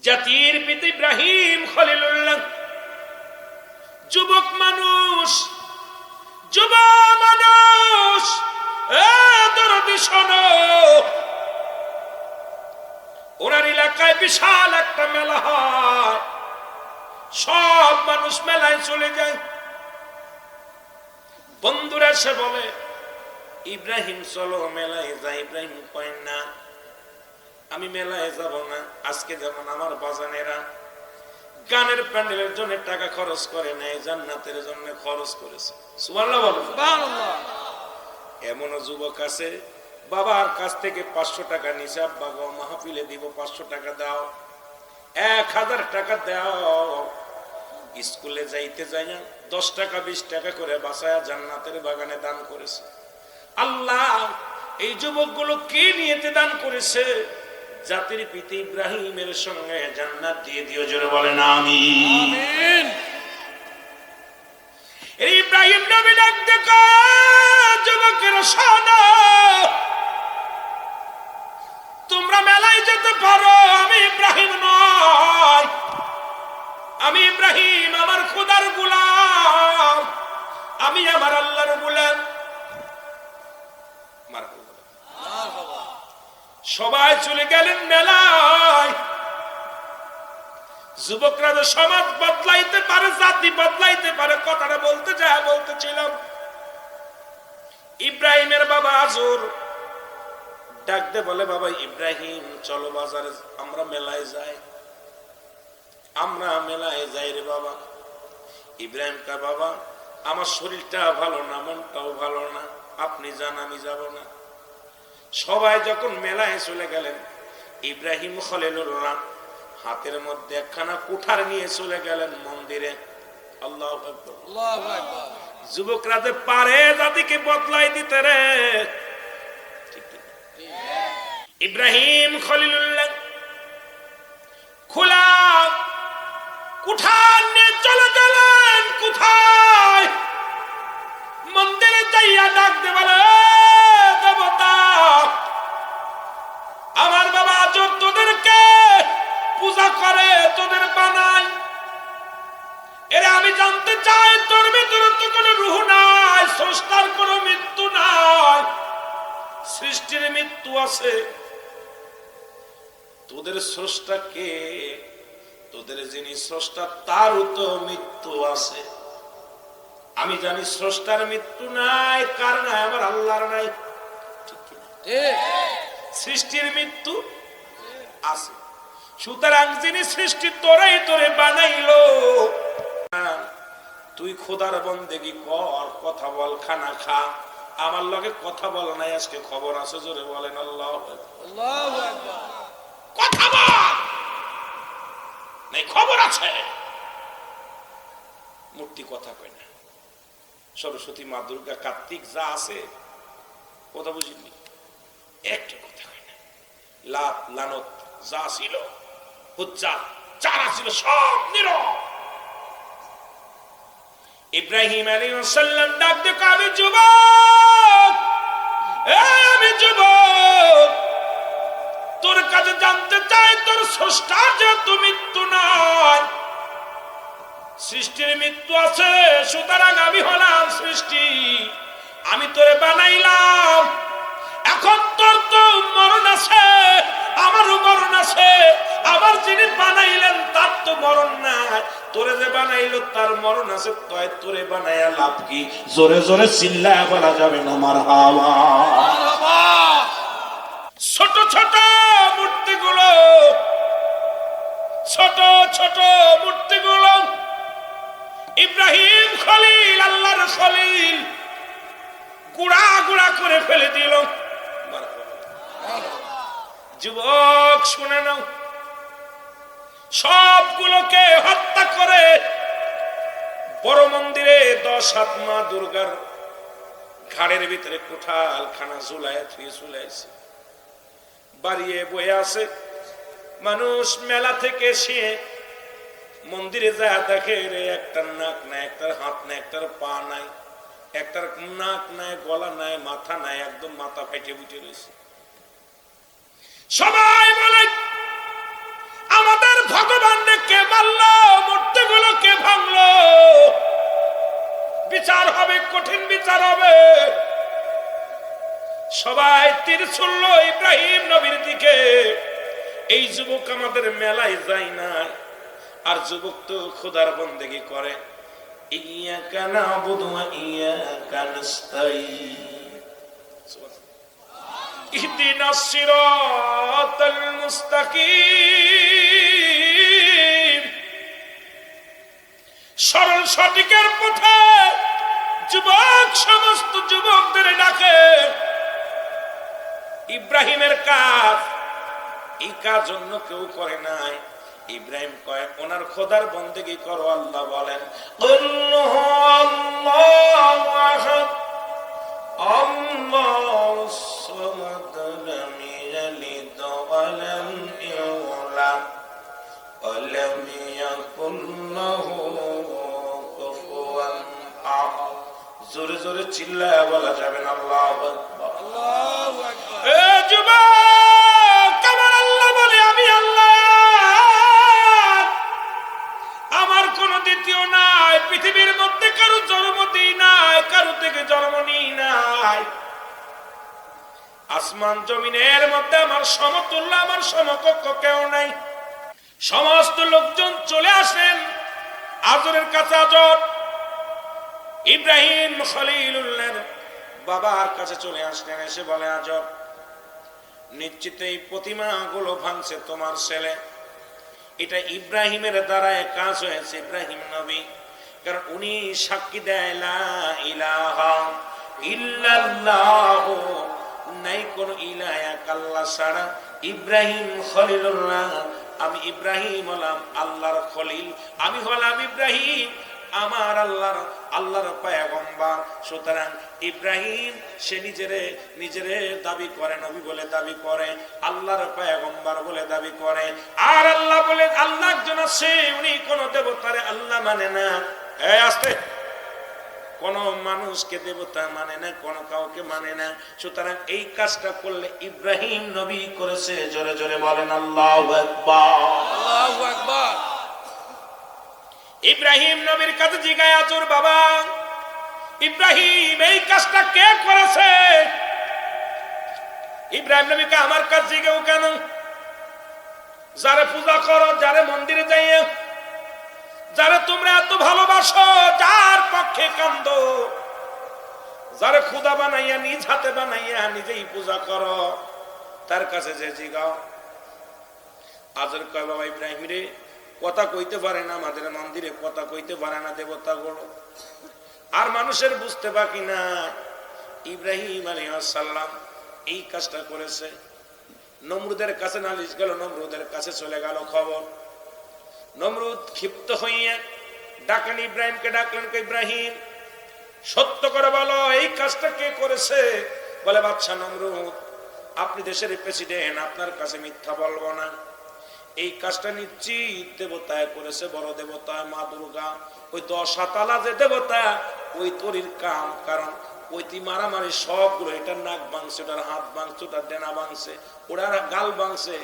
জাতির পিতা ইব্রাহিম খলিলুল্লাহ যুবক মানুষ, যুব মানুষ, দরদি শোনো, ওনার এলাকায় বিশাল একটা মেলা হয়, সব মানুষ মেলায় চলে যায়। বন্ধুরা এসে বলে ইব্রাহিম চলো মেলায় যাই। ইব্রাহিম কয় না, আমি মেলায় যাব না। আজকে যেমন আমার বাজানেরা গানের প্যান্ডেলের জন্য টাকা খরচ করে নাই, জান্নাতের জন্য খরচ করেছে। সুবহানাল্লাহ বলো। সুবহানাল্লাহ। এমনও যুবক আছে বাবার কাছ থেকে 500 টাকা নিছে, আব্বা গো মাহফিলে দিব 500 টাকা দাও, 1000 টাকা দাও। স্কুলে যাইতে যাই 10 টাকা 20 টাকা করে বাঁচায়া জান্নাতের বাগানে দান করেছে। আল্লাহ এই যুবকগুলো কি নিয়েতে দান করেছে? জাতির পিতা ইব্রাহিমের সঙ্গে জান্নাত দিয়ে দিও, জোরে বলেন আমিন। এই ইব্রাহিম নবী ডাক দেখো, যুবকেরা শোনো, তোমরা মেলায় যেতে পারো, আমি ইব্রাহিম নয়, আমি ইব্রাহিম আমার খোদার গোলাম, আমি আমার আল্লাহর গোলাম। সবাই চলে গেলেন মেলায়। যুবকরা তো সমাজ বদলাইতে পারে, জাতি বদলাইতে পারে, কথাটা বলতে যায় বলতেছিলাম। ইব্রাহিমের বাবা আজর ডাকতে বলে, বাবা ইব্রাহিম চলো বাজারে, আমরা মেলায় যাই, আমরা মেলায় যাই রে বাবা। ইব্রাহিম কা বাবা আমার শরীরটা ভালো না, মনটাও ভালো না, আপনি যান, আমি যাব না। সবাই যখন মেলায় চলে গেলেন, ইব্রাহিম খলিলুল্লাহ হাতের মধ্যে একখানা কুঠার নিয়ে চলে গেলেন মন্দিরে। আল্লাহু আকবার, আল্লাহু আকবার। যুবকরা যে পারে জাতিকে বদলাই দিতে রে, ইব্রাহিম খলিলুল্লাহ খোলা কুঠার নিয়ে চলে গেলেন। কোথায়? মন্দিরে যাইয়া ডাক দে বলে, দেবতা আমার বাবা আজর তোদেরকে পূজা করে, তোদের বানায়, এরা আমি জানতে চাই তোর ভিতরে তো কোনো রূহ নাই, স্রষ্টার কোনো মৃত্যু নাই, সৃষ্টির মৃত্যু আছে, তোদের স্রষ্টা কে? তোদের যিনি স্রষ্টা তারও তো মৃত্যু আছে। আমি জানি স্রষ্টার মৃত্যু নাই, কার নাই? আমার আল্লাহর নাই। সৃষ্টির মৃত্যু আছে, সুতরাং যিনি সৃষ্টি তোরাই তোরে বানাইলো, তুই খোদার বন্দেগী কর, কথা বল, খানা খা, আমার লগে কথা বল নাই, আজকে খবর আছে, জোরে বলেন আল্লাহু আকবার, আল্লাহু আকবার। কথা বল নাই, খবর আছে। মূর্তি কথা কয় না, সরস্বতী মা দুর্গা কার্তিক যা আছে কথা বুঝিনি, একটা কথা কয় না। লাত লানত যা ছিল, হুজ্জা যারা ছিল, সব নীরব। ইব্রাহিম আলাইহিস সালাম ডাক দিয়ে, আমি যুবক, আমি যুবক, তোর কাছে জানতে চাই তোর স্রষ্টার যেহেতু মৃত্যু নয়, সৃষ্টির মৃত্যু আছে, সুতরাং আমি হলাম সৃষ্টি, আমি তোরে বানাইলাম, এখন তোর তো মরণ আছে, আমারও মরণ আছে, আমার যিনি বানাইলেন তার তো মরণ নাই, তোরে যে বানাইলো তার মরণ আছে, তাই তোরে বানাইয়া লাভ কি? জোরে জোরে চিল্লায়া বলা যাবে না মারহাবা। ছোট ছোট মূর্তিগুলো, ছোট ছোট মূর্তিগুলো ইব্রাহিম খলিল, আল্লাহর খলিল, গুড়া গুড়া করে ফেলে দিল। যুবক শুনে নাও, সবগুলোকে হত্যা করে বড় মন্দিরে 10 হাত মা দুর্গার ঘাড়ের ভিতরে কোঠাল খানা ঝুলায় থুয়ে ঝুলাইছে, বাড়িয়ে বয়ে আছে। মানুষ মেলা থেকে এসে মন্দিরে যায় দেখে রে, একটার নাক নাই, একটার হাত নাই, একটার পা নাই, একটার নাক নাই, গলা নাই, মাথা নাই, একদম মাথা ফেটে বুটে রয়েছে। সবাই বলে আমাদের ভগবানকে কে মারলো, মূর্তিগুলো কে ভাঙলো, বিচার হবে, কঠিন বিচার হবে। সবাই তীর ছুড়ল ইব্রাহিম নবীর দিকে। এই যুবক আমাদের মেলায় যায় না, আর যুবক তো খোদার বন্দেগী করে। ইয়াকা নাবুদু ওয়া ইয়াকা নাস্তাঈন, ইহদিনাস সিরাতাল মুস্তাকিম। সরল সঠিকের পথে যুবক সমস্ত যুবকদের ডাকে। ইব্রাহিমের কাজ, এই কাজ অন্য কেউ করে নাই। ইব্রাহিম কয় ওনার খোদার বন্দেগী করো। আল্লাহ বলেন আল্লাহু আল্লাহু আহাদ আল্লাহুস সামাদ লাম ইয়ালিদ ওয়া লাম ইউলাদ ওয়া লাম ইয়াকুল লাহু কুফুয়ান আহাদ। জোরে জোরে চিল্লায়া বলা যাবে না আল্লাহু আকবার, আল্লাহু আকবার। এ যুবক, আমার আল্লাহ বলে আমি আল্লাহ, আমার কোন দ্বিতীয় নাই। পৃথিবীর মধ্যে কারো জন্ম দিই নাই, কারো থেকে জন্ম নিই নাই। আসমান জমিনের মধ্যে আমার সমতুল্য, আমার সমকক্ষ কেউ নাই। সমস্ত লোকজন চলে আসেন আজরের কাছে। আজর ইব্রাহিম খলিলুল্লাহর বাবার কাছে চলে আসলেন। এসে বলে আজর, নিশ্চিত এই প্রতিমা গুলো ভাঙছে তোমার ছেলে। এটা ইব্রাহিমের দ্বারা কাজ হয়েছে, ইব্রাহিম নবী। কারণ উনি সাক্ষী দেয় লা ইলাহা ইল্লাল্লাহ, নাই কোন ইলাহ এক আল্লাহ ছাড়া। ইব্রাহিম খলিলুল্লাহ, আমি ইব্রাহিম হলাম আল্লাহর খলিল, আমি হলাম ইব্রাহিম আমার আল্লাহর পয়গম্বর। সুতরাং ইব্রাহিম সে নিজেরে দাবি করে নবী বলে দাবি করে, আল্লাহর পয়গম্বর বলে দাবি করে। আর আল্লাহ বলে আল্লাহ একজন আছে, উনি কোন দেবতারে আল্লাহ মানে না। এই আস্তে, কোন মানুষকে দেবতা মানে না, কোন কাউকে মানে না। সুতরাং এই কাজটা করলে ইব্রাহিম নবী করেছে। জোরে জোরে বলেন আল্লাহু আকবার, আল্লাহু আকবার। ইব্রাহিম নবীর কাছে জিজ্ঞাসা আজর, বাবা ইব্রাহিম এই কাজটা কে করেছে? ইব্রাহিম নবীকে আমার কাছে জিজ্ঞাসা কেন? যারে পূজা করো, যারে মন্দিরে যাইয়ে, যারে তোমরা এত ভালোবাসো, যার পক্ষে কান্দো, যারে খুদা বানাইয়া নিজ হাতে বানাইয়া নিজেই পূজা করো, তার কাছে যে জিগাও। আজর কয়, বাবা ইব্রাহিম রে, কথা কইতে পারে না আমাদের মন্দিরে, কথা কইতে পারে না দেবতা গুলো, আর মানুষের বুঝতে বাকি না। ইব্রাহিম আলাইহিস সালাম এই কাজটা করেছে। নমরুদের কাছে নালিশ গেল, নমরুদের কাছে চলে গেল খবর। নমরুদ ক্ষিপ্ত হইয়া ডাকেন ইব্রাহিমকে, ডাকলেন ইব্রাহিম সত্য করে বলো এই কাজটা কে করেছে? বলে বাদশা নমরুদ, আপনি দেশের প্রেসিডেন্ট, আপনার কাছে মিথ্যা বলবো না। এই কাজটা নিশ্চিত দেবতায় করেছে, বড় দেবতা মা দুর্গা, ওই 10 তালা যে দেবতা, ওই তরির কাম। কারণ ওইটি মারামারি সবগুলো, এটার নাক ভাঙছে, ওটার হাত ভাঙছে, ওটার ডেনা ভাঙছে, ওটার গাল ভাঙছে।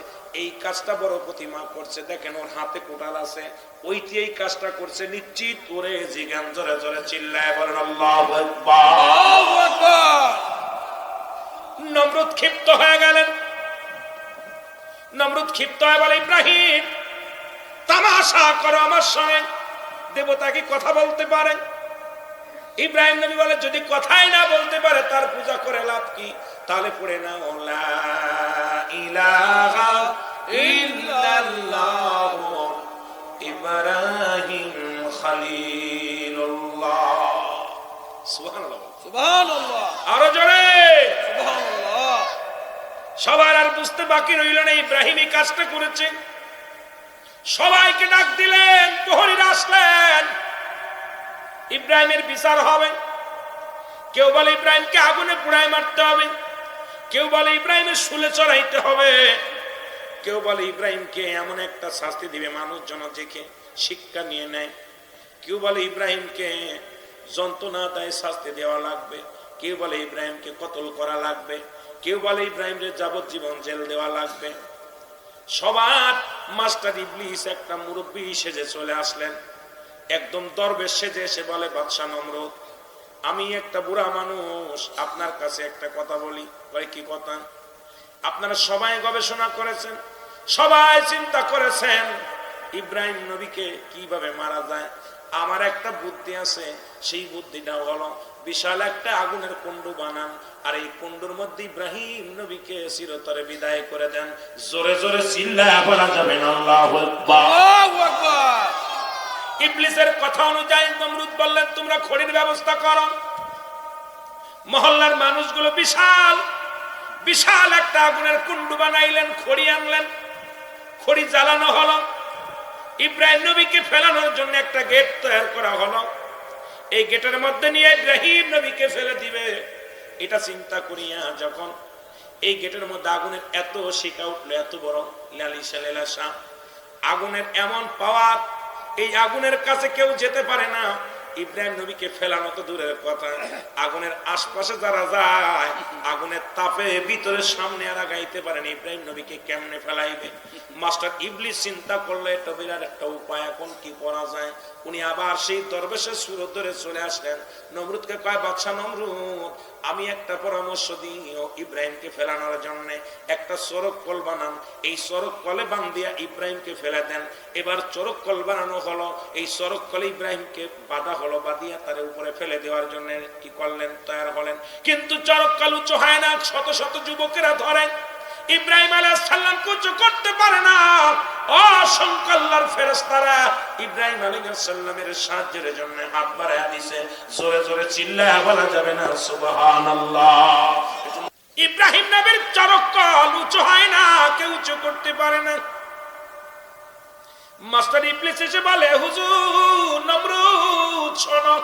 এই কাজটা বড় প্রতিমা করছে, দেখেন ওর হাতে কোটাল আছে, ওইটি এই কাজটা করছে নিশ্চিত। ওরে জিগান জোরে জোরে চিল্লায় বলেন আল্লাহু আকবার, আল্লাহু আকবার। নমরুদ ক্ষিপ্ত হয়ে গেলেন। নমরুদ ক্ষিপ্ত হয়ে বলে, ইব্রাহিম তামাশা করো আমার সঙ্গে, দেবতা কি কথা বলতে পারে? ইব্রাহিম নবী বলে, যদি কথাই না বলতে পারে তার পূজা করে লাভ কি? তাহলে পড়ে না লা ইলাহা ইল্লাল্লাহ ইব্রাহিম খলিলুল্লাহ। সুবহানাল্লাহ, সুবহানাল্লাহ, আরো জোরে সুবহানাল্লাহ। সবার আর বুঝতে বাকি রইল না ইব্রাহিম এই কাজটা করেছে। সবাইকে ডাক দিলেন, প্রহরীরা আসলেন, ইব্রাহিমের বিচার হবে। কেউ বলে ইব্রাহিমকে আগুনে পুড়ায় মারতে হবে, কেউ বলে ইব্রাহিমের শুলে চড়াইতে হবে, কেউ বলে ইব্রাহিমকে এমন একটা শাস্তি দিবে মানুষ যেন দেখে শিক্ষা নিয়ে নেয়, কেউ বলে ইব্রাহিমকে যন্ত্রণা দেয় শাস্তি দেওয়া লাগবে, কেউ বলে ইব্রাহিমকে কতল করা লাগবে, কেউ বলে ইব্রাহিমের যাবজ্জীবন জেল দেওয়া লাগবে। সবার মাস্টার ইবলিস একটা মুরব্বী সেজে চলে আসলেন, একদম দরবেশ সেজে এসে বলে, বাদশা নমরুদ, আমি একটা বুড়া মানুষ, আপনার কাছে একটা কথা বলি। বলে, কি কথা? আপনারা সবাই গবেষণা করেছেন, সবাই চিন্তা করেছেন ইব্রাহিম নবীকে কিভাবে মারা যায়। আমার একটা বুদ্ধি আছে, সেই বুদ্ধিটা হলো বিশাল একটা আগুনের কুণ্ড বানান, আর এই কুণ্ডুর মধ্যে ইব্রাহিম নবীকে চিরতরে বিদায় করে দেন। জোরে জোরে চিল্লায়া বলা যাবে না আল্লাহু আকবার। আল্লাহু আকবার। ইবলিসের কথা অনুযায়ী নমরুদ বললেন, তোমরা খড়ির ব্যবস্থা করো। মহল্লার মানুষগুলো বিশাল বিশাল একটা আগুনের কুণ্ড বানাইলেন, খড়ি আনলেন, খড়ি জ্বালানো হলো। ইব্রাহিম নবীকে ফেলানোর জন্য একটা গেট তৈরি করা হলো। এই গেটের মধ্যে নিয়ে ইব্রাহিম নবীকে ফেলে দিবে। এটা চিন্তা করিয়া যখন এই গেটের মধ্যে আগুনের এত শিকা উঠলো, এত বড় লালিসা লেলাসা, আগুনের এমন পাওয়ার, এই আগুনের কাছে কেউ যেতে পারে না। ইব্রাহিম নবীকে ফেলানো তো দূরের কথা, আগুনের আশপাশে যারা যায় আগুনের তাপে ভিতরে সামনে আর আগাইতে পারেন, ইব্রাহিম নবীকে কেমনে ফেলাইবে? মাস্টার ইবলিস চিন্তা করলে এটা বিরাট একটা উপায়, এখন কি করা যায়। উনি আবার সেই দরবেশের সুরত ধরে চলে আসলেন। নমরুদকে কয়, বাদশা নমরুদ, আমি একটা পরামর্শ দিও, ইব্রাহিমকে ফেলানোর জন্য একটা চরক কল বানান, এই চরক কলে বান্ধিয়া ইব্রাহিমকে ফেলে দেন। এবার চরক কল বানানো হলো, এই চরক কলে ইব্রাহিমকে বাঁধা হলো, বাঁধিয়া তার উপরে ফেলে দেওয়ার জন্য কি করলেন, তৈরি হলেন। কিন্তু চরক কল উঁচু হয় না, শত শত যুবকেরা ধরেন, ইব্রাহিম আলাইহিস সালাম কিছু করতে পারে না। অসংখ্য আল্লাহর ফেরেশতারা ইব্রাহিম আলাইহিস সালামের সাহায্যের জন্য হাত বাড়ায়া দিয়েছে। জোরে জোরে চিল্লায়া বলা যাবে না সুবহানাল্লাহ। ইব্রাহিম নবীর চরক কল উঁচু হয় না, কেউ উঁচু করতে পারে না। মাস্টার ইবলিস এসে বলে, হুজুর নমরুদ শোনো,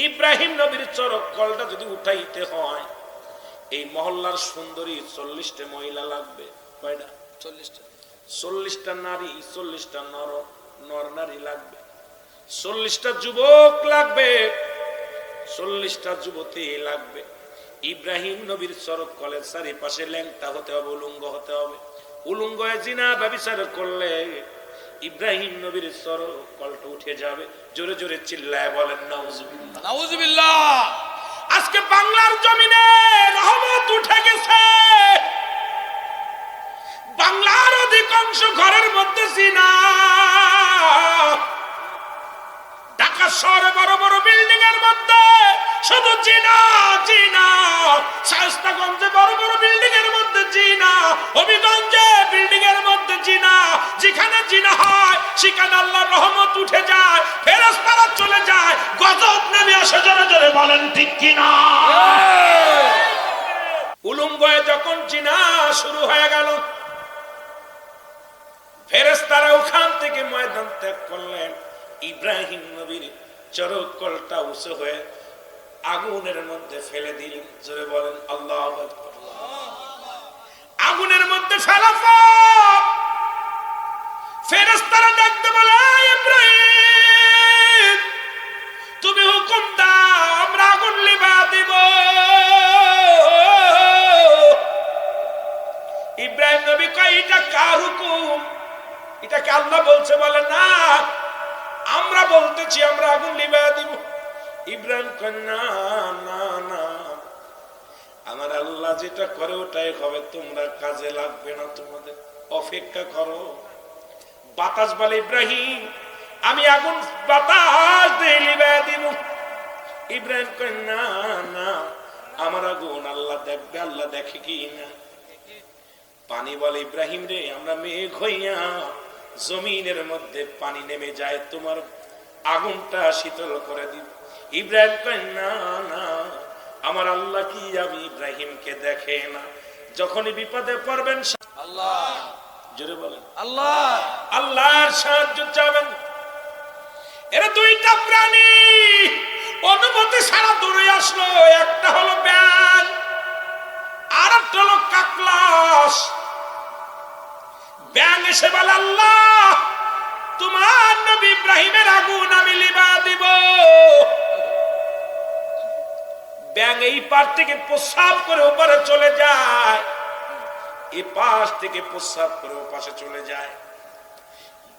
ইব্রাহিম নবীর চরক কলটা যদি উঠাইতে হয়, এই মহল্লার সুন্দরী 40টা মহিলা লাগবে। কয়টা? 40টা। 40টা নারী, 40টা নর নারী লাগবে, 40টা যুবক লাগবে, 40টা যুবতী লাগবে। ইব্রাহিম নবীর চরক কলের চারিপাশে ল্যাংটা হতে হবে, উলঙ্গ হতে হবে। উলঙ্গ হয়ে জিনা ব্যভিচার করলে ইব্রাহিম নবীর চরক কলটা উঠে যাবে। জোরে জোরে চিল্লায় বলেন নাউজুবিল্লাহ, নাউজুবিল্লাহ। আজকে বাংলার জমিনে রহমত উঠে গেছে। বাংলার অধিকাংশ ঘরের মধ্যে জিনা। ঢাকা শহরে বড় বড় বিল্ডিং এর মধ্যে শুধু জিনা জিনা। শায়েস্তাগঞ্জে বড় বড় বিল্ডিং এর মধ্যে জিনা, হবিগঞ্জে বিল্ডিং এর মধ্যে জিনা। যেখানে জিনা হয় সেখানে আল্লাহর রহমত উঠে যায়, ফেরেশতারা চলে যায়, গজব নেমে আসে। জোরে জোরে বলেন ঠিক কিনা? উলঙ্গয়ে যখন জিনা শুরু হয়ে গেল, ফেরেশতারা ওখান থেকে ময়দান ত্যাগ করলেন। ইব্রাহিম নবীর চরক কলটা উঁচু হয়ে আগুনের মধ্যে ফেলে দিলেন। জোরে বলেন আল্লাহু আকবার। আগুনের মধ্যে ফেলা পর ফেরেশতারা ডাকতে বলে, ইব্রাহিম তুমি হুকুম দাও, আমরা আগুন লিভা দিব। ইব্রাহিম নবী কয়, এটা কার হুকুম? এটা কি আল্লাহ বলছে? বলে না, আমরা বলতেছি আমরা আগুন লিভা দিব। ইব্রাহিম কয়, না না না, আমার আল্লাহ যেটা করে ওটাই হবে, তোমরা কাজে লাগবে না, তোমাদের অপেক্ষা করো। বাতাস বলে, ইব্রাহিম আমি আগুন বাতাস দিয়ে লিভা দিব। ইব্রাহিম কয়, না না, আমার আগুন আল্লাহ দেখবে, আল্লাহ দেখে কি না। পানি বলে, ইব্রাহিম রে, আমরা মেঘ হইয়া জমিনের মধ্যে পানি নেমে যায়, তোমার আগুনটা শীতল করে দিব। ইব্রাহিম কয়, না না, আমার আল্লাহ কি আমি ইব্রাহিমকে দেখে না? যখনই বিপদে পড়বেন আল্লাহ, জোরে বলেন আল্লাহ, আল্লাহর সাহায্য চাবেন। এরা দুইটা প্রাণী অনুমতি ছাড়া দূরে আসলো। একটা হলো ব্যাঙ, আর একটা হলো কাকলাস। ব্যাঙ এসে বলে, আল্লাহ তোমার নবী ইব্রাহিমের আগুন আমি লিভা দিব। ব্যাঙ এই পার থেকে প্রস্রাব করে ওপারে চলে যায়। এই পাশ থেকে প্রস্রাব করে ও পাশে চলে যায়।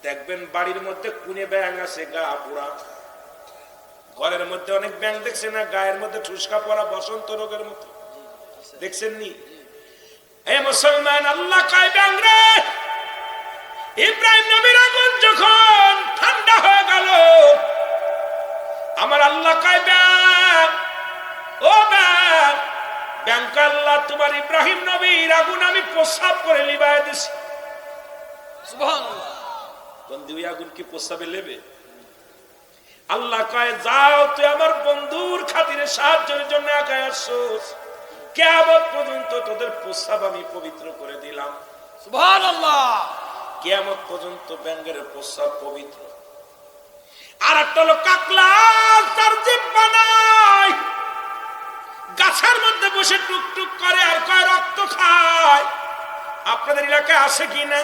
দেখবেন বাড়ির মধ্যে কুনে ব্যাঙ আছে, গা পোড়া। ঘরের মধ্যে অনেক ব্যাঙ দেখছে না, গায়ের মধ্যে ঠুসকা পড়া বসন্ত রোগের মতো, দেখছেন নি? এ মুসলমান, আল্লাহ কয় ব্যাঙ রে, ইব্রাহিম নবীর আগুন যখন ঠান্ডা হয়ে গেল, আমার আল্লাহ কয় ব্যাঙ, ও ব্যাঙ, ব্যাঙ আল্লাহ তোমার ইব্রাহিম নবীর আগুন আমি প্রস্রাব করে লিবায় দিছি। সুবহানাল্লাহ। বন্ধু, আগুন কি প্রস্রাবে লেবে? আল্লাহ কয় যাও, তুই আমার বন্ধুর খাতিরে সাহায্যের জন্য আগায় আসছিস, কিয়ামত পর্যন্ত তোদের প্রস্রাব আমি পবিত্র করে দিলাম। সুবহানাল্লাহ। কিয়ামত পর্যন্ত ব্যাঙের প্রস্রাব পবিত্র। আর একটা হলো কাকলা, তার জিহ্বা নাই, গাছের মধ্যে বসে টুকটুক করে আর কয় রক্ত খায়। আপনাদের এলাকায় আছে কি না?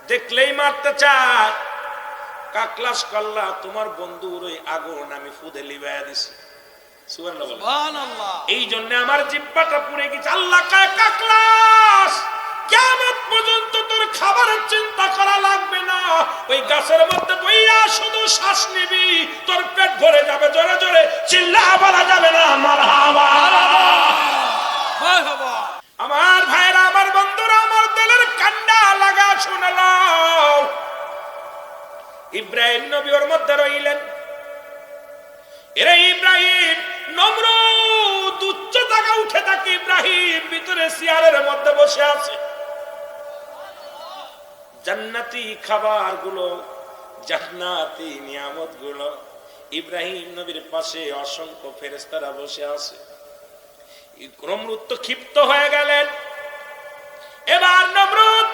দেখলেই মারতে চায়। কাকলাস কাল্লা, তোমার বন্ধুর ওই আগুন আমি ফুদে লিবাইয়া দিছি। সুবহানাল্লাহ। এই জন্য আমার জিহ্বাটা পুড়ে গেছে। আল্লাহ কয় কাকলাস, কিয়ামত পর্যন্ত তোর খাবারের চিন্তা করা লাগবে না, ওই গাছের মধ্যে বইয়া শুধু শ্বাস নিবি, তোর পেট ভরে যাবে। জোরে জোরে চিল্লা বলা যাবে না মারহাবা। আমার ভাইরা, আমার বন্ধুরা, আমার দিলের কান্না লাগা শুনলো। ইব্রাহিম নবী ওর মধ্যে রইলেন। এরে ইব্রাহিম, নমরুদ উচ্চ জায়গা উঠে থাকে, ইব্রাহিম ভিতরে চেয়ারের মধ্যে বসে আছে। জান্নাতি খাবার গুলো, জান্নাতি নিয়ামত গুলো, ইব্রাহিম নবীর পাশে অসংখ্য ফেরেশতারা বসে আছে। নমরুদ তো ক্ষিপ্ত হয়ে গেলেন। এবার নমরুদ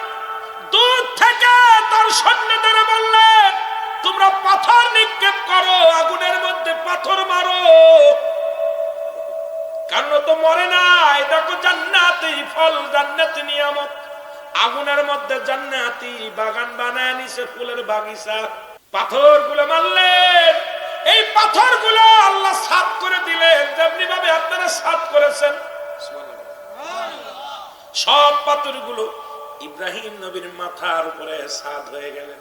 দূর থেকে তার সৈন্যদের বললেন, তোমরা পাথর নিক্ষেপ করো, আগুনের মধ্যে পাথর মারো, কারণ তো মরে নাই। দেখো জান্নাতি ফল, জান্নাতি নিয়ামত, আগুনের মধ্যে জান্নাতি বাগান বানায় নিছে, ফুলের বাগিচা। পাথর গুলো মারলেন, এই পাথর গুলো আল্লাহ সাফ করে দিলেন, যেমনি ভাবে আপনারা সাফ করেছেন। সব পাথর গুলো ইব্রাহিম নবীর মাথার উপরে সাদ হয়ে গেলেন।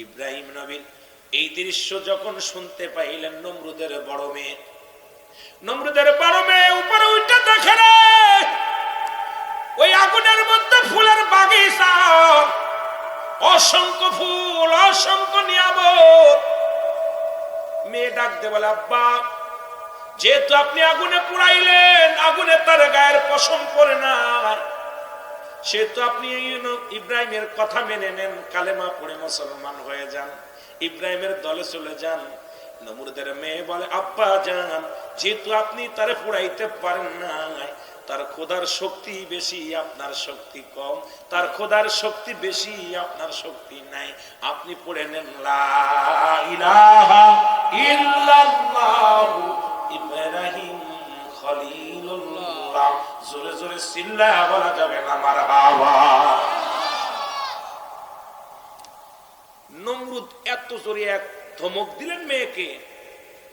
ইব্রাহিম নবী এই দৃশ্য যখন শুনতে পাইলেন, নমরুদের বড় মেয়ে উপরে উঠে দেখে রে, ওই আগুনের মধ্যে ফুলের বাগিচা, অসংখ্য ফুল, অসংখ্য নিয়ামত। মেয়ে ডাকতে বলে, আব্বা, যেহেতু আপনি আগুনে পুড়াইলেন, আগুনে তার গায়ের পশম পড়ে না, সেহেতু আপনি ইব্রাহিমের কথা মেনে নেন, কালেমা পড়ে মুসলমান হয়ে যান, ইব্রাহিমের দলে চলে যান। নমরুদের মেয়ে বলে, আব্বা জান, যেহেতু আপনি তারে পুড়াইতে পারেন না, তার খোদার শক্তি বেশি, আপনার শক্তি কম, তার খোদার শক্তি বেশি, আপনার শক্তি নাই, আপনি পড়ে নেন লা ইলাহা ইল্লাল্লাহু ইব্রাহিম খলিলুল্লাহ। জোরে জোরে চিল্লা বলা যাবে না মারহাবা। নমরুদ এত জোরে এক ধমক দিলেন মেয়েকে,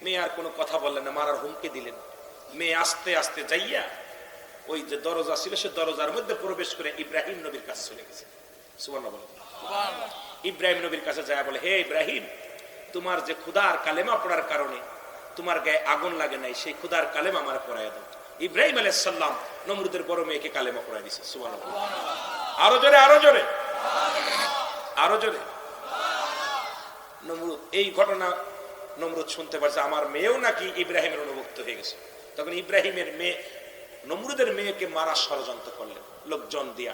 মেয়ে আর কোনো কথা বললেন না, মারার হুমকি দিলেন। মেয়ে আস্তে আস্তে যাইয়া ওই যে দরজা ছিল, সে দরজার মধ্যে প্রবেশ করে ইব্রাহিম নবীর কাছে চলে গেছে। সুবহানাল্লাহ। ইব্রাহিম নবীর কাছে যায় বলে, হে ইব্রাহিম, তোমার যে খুদার কালেমা পড়ার কারণে তোমার গায়ে আগুন লাগে নাই, সেই খুদার কালেমা আমার পড়াইয়া দাও। ইব্রাহিম আলাইহিস সালাম নমরুদের বড় মেয়েকে কালেমা পড়াই দিয়েছে। সুবহানাল্লাহ। আরো জোরে, আরো জোরে, আরো জোরে। নমরুদ এই ঘটনা নমরুদ শুনতে পারছে, আমার মেয়েও নাকি ইব্রাহিমের অনুভুক্ত হয়ে গেছে। তখন ইব্রাহিমের মেয়ে নমরুদের মেয়েকে মারা ষড়যন্ত্র করলেন, লোকজন দিয়া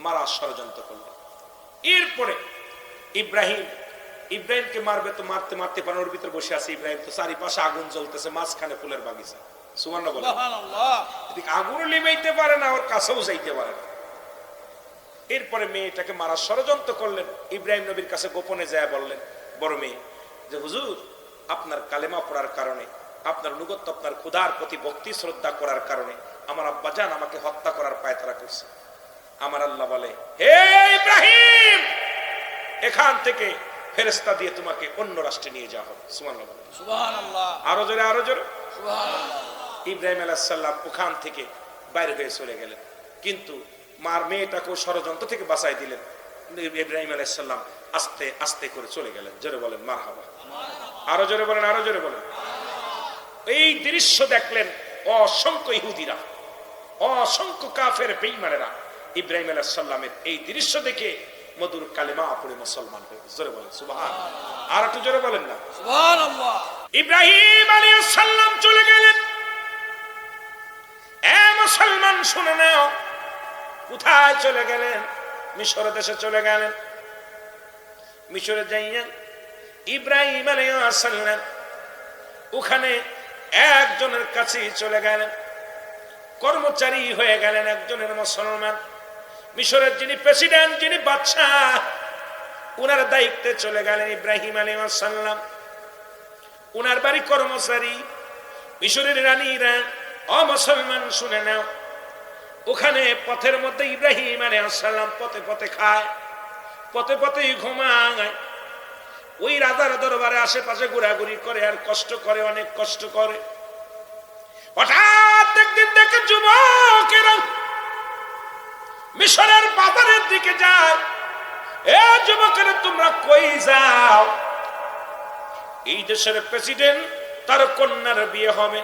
মারা ষড়যন্ত্র করলেন। এরপরে ইব্রাহিমকে মারবে তো মারতে মারতে পারেন, ওর ভিতরে বসে আছে ইব্রাহিম, তো চারিপাশে আগুন জ্বলতেছে, মাঝখানে ফুলের বাগিচা। সুবহানাল্লাহ। এদিকে আগুন লিবাইতে পারে না, ওর কাছেও যাইতে পারে না। এরপরে মেয়েটাকে মারা ষড়যন্ত্র করলেন। ইব্রাহিম নবীর কাছে গোপনে যায় বললেন, বড় মেয়ে, যে হুজুর, আপনার কালেমা পড়ার কারণে, আপনার অনুগত্য, আপনার খুদার প্রতি ভক্তি শ্রদ্ধা করার কারণে আমার আব্বাজান আমাকে হত্যা করার পায়তারা করছে। আমার আল্লাহ বলে, হে ইব্রাহিম, এখান থেকে ফেরেশতা দিয়ে তোমাকে অন্য রাষ্ট্রে নিয়ে যাওয়া হবে। সুবহানাল্লাহ। আরো জোরে, আরো জোরে। ইব্রাহিম আলাইহিস সালাম ওখান থেকে বাইরে হয়ে চলে গেলেন। কিন্তু মার মেয়েটাকেও ষড়যন্ত্র থেকে বাঁচাই দিলেন। ইব্রাহিম আলাইহিস সালাম আস্তে আস্তে করে চলে গেলেন। জোরে বলেন মারহাবা। আরো জোরে বলেন, আরো জোরে বলেন। এই দৃশ্য দেখলেন অসংখ্য ইহুদিরা, অসংখ্য কাফের বেঈমানেরা। ইব্রাহিম আলাইহিস সালামের এই দৃশ্য দেখে মধুর কালেমা পড়ে মুসলমান হয়ে গেছে। জোরে বলেন সুবহানাল্লাহ। আর একটু জোরে বলেন না সুবহানাল্লাহ। ইব্রাহিম আলাইহিস সালাম চলে গেলেন। এ মুসলমান শুনে নাও, কোথায় চলে গেলেন? মিশর দেশে চলে গেলেন। মিশরে যাইয়া ইব্রাহিম আলাইহিস সালাম ওখানে একজনের কাছে চলে গেলেন, কর্মচারী হয়ে গেলেন একজনের মুসলমান। মিশরের যিনি প্রেসিডেন্ট, যিনি বাদশাহ, উনার দায়িত্বে চলে গেলেন ইব্রাহিম আলাইহিস সালাম। উনার বাড়ি কর্মচারী। মিশরের রানীরা অমুসলমান শুনে নাও, ওখানে পথের মধ্যে ইব্রাহিম আলাইহিস সালাম পথে পথে খায়, পথে পথেই ঘুমায়। ওই রাজার দরবারে আশেপাশে ঘোরাঘুরি করে আর কষ্ট করে, অনেক কষ্ট করে। হঠাৎ একদিন দেখে যুবকেরা মিশরের বাজারের দিকে যায়। এ যুবকেরা তোমরা কই যাও? এই দেশের প্রেসিডেন্ট, তার কন্যার বিয়ে হবে,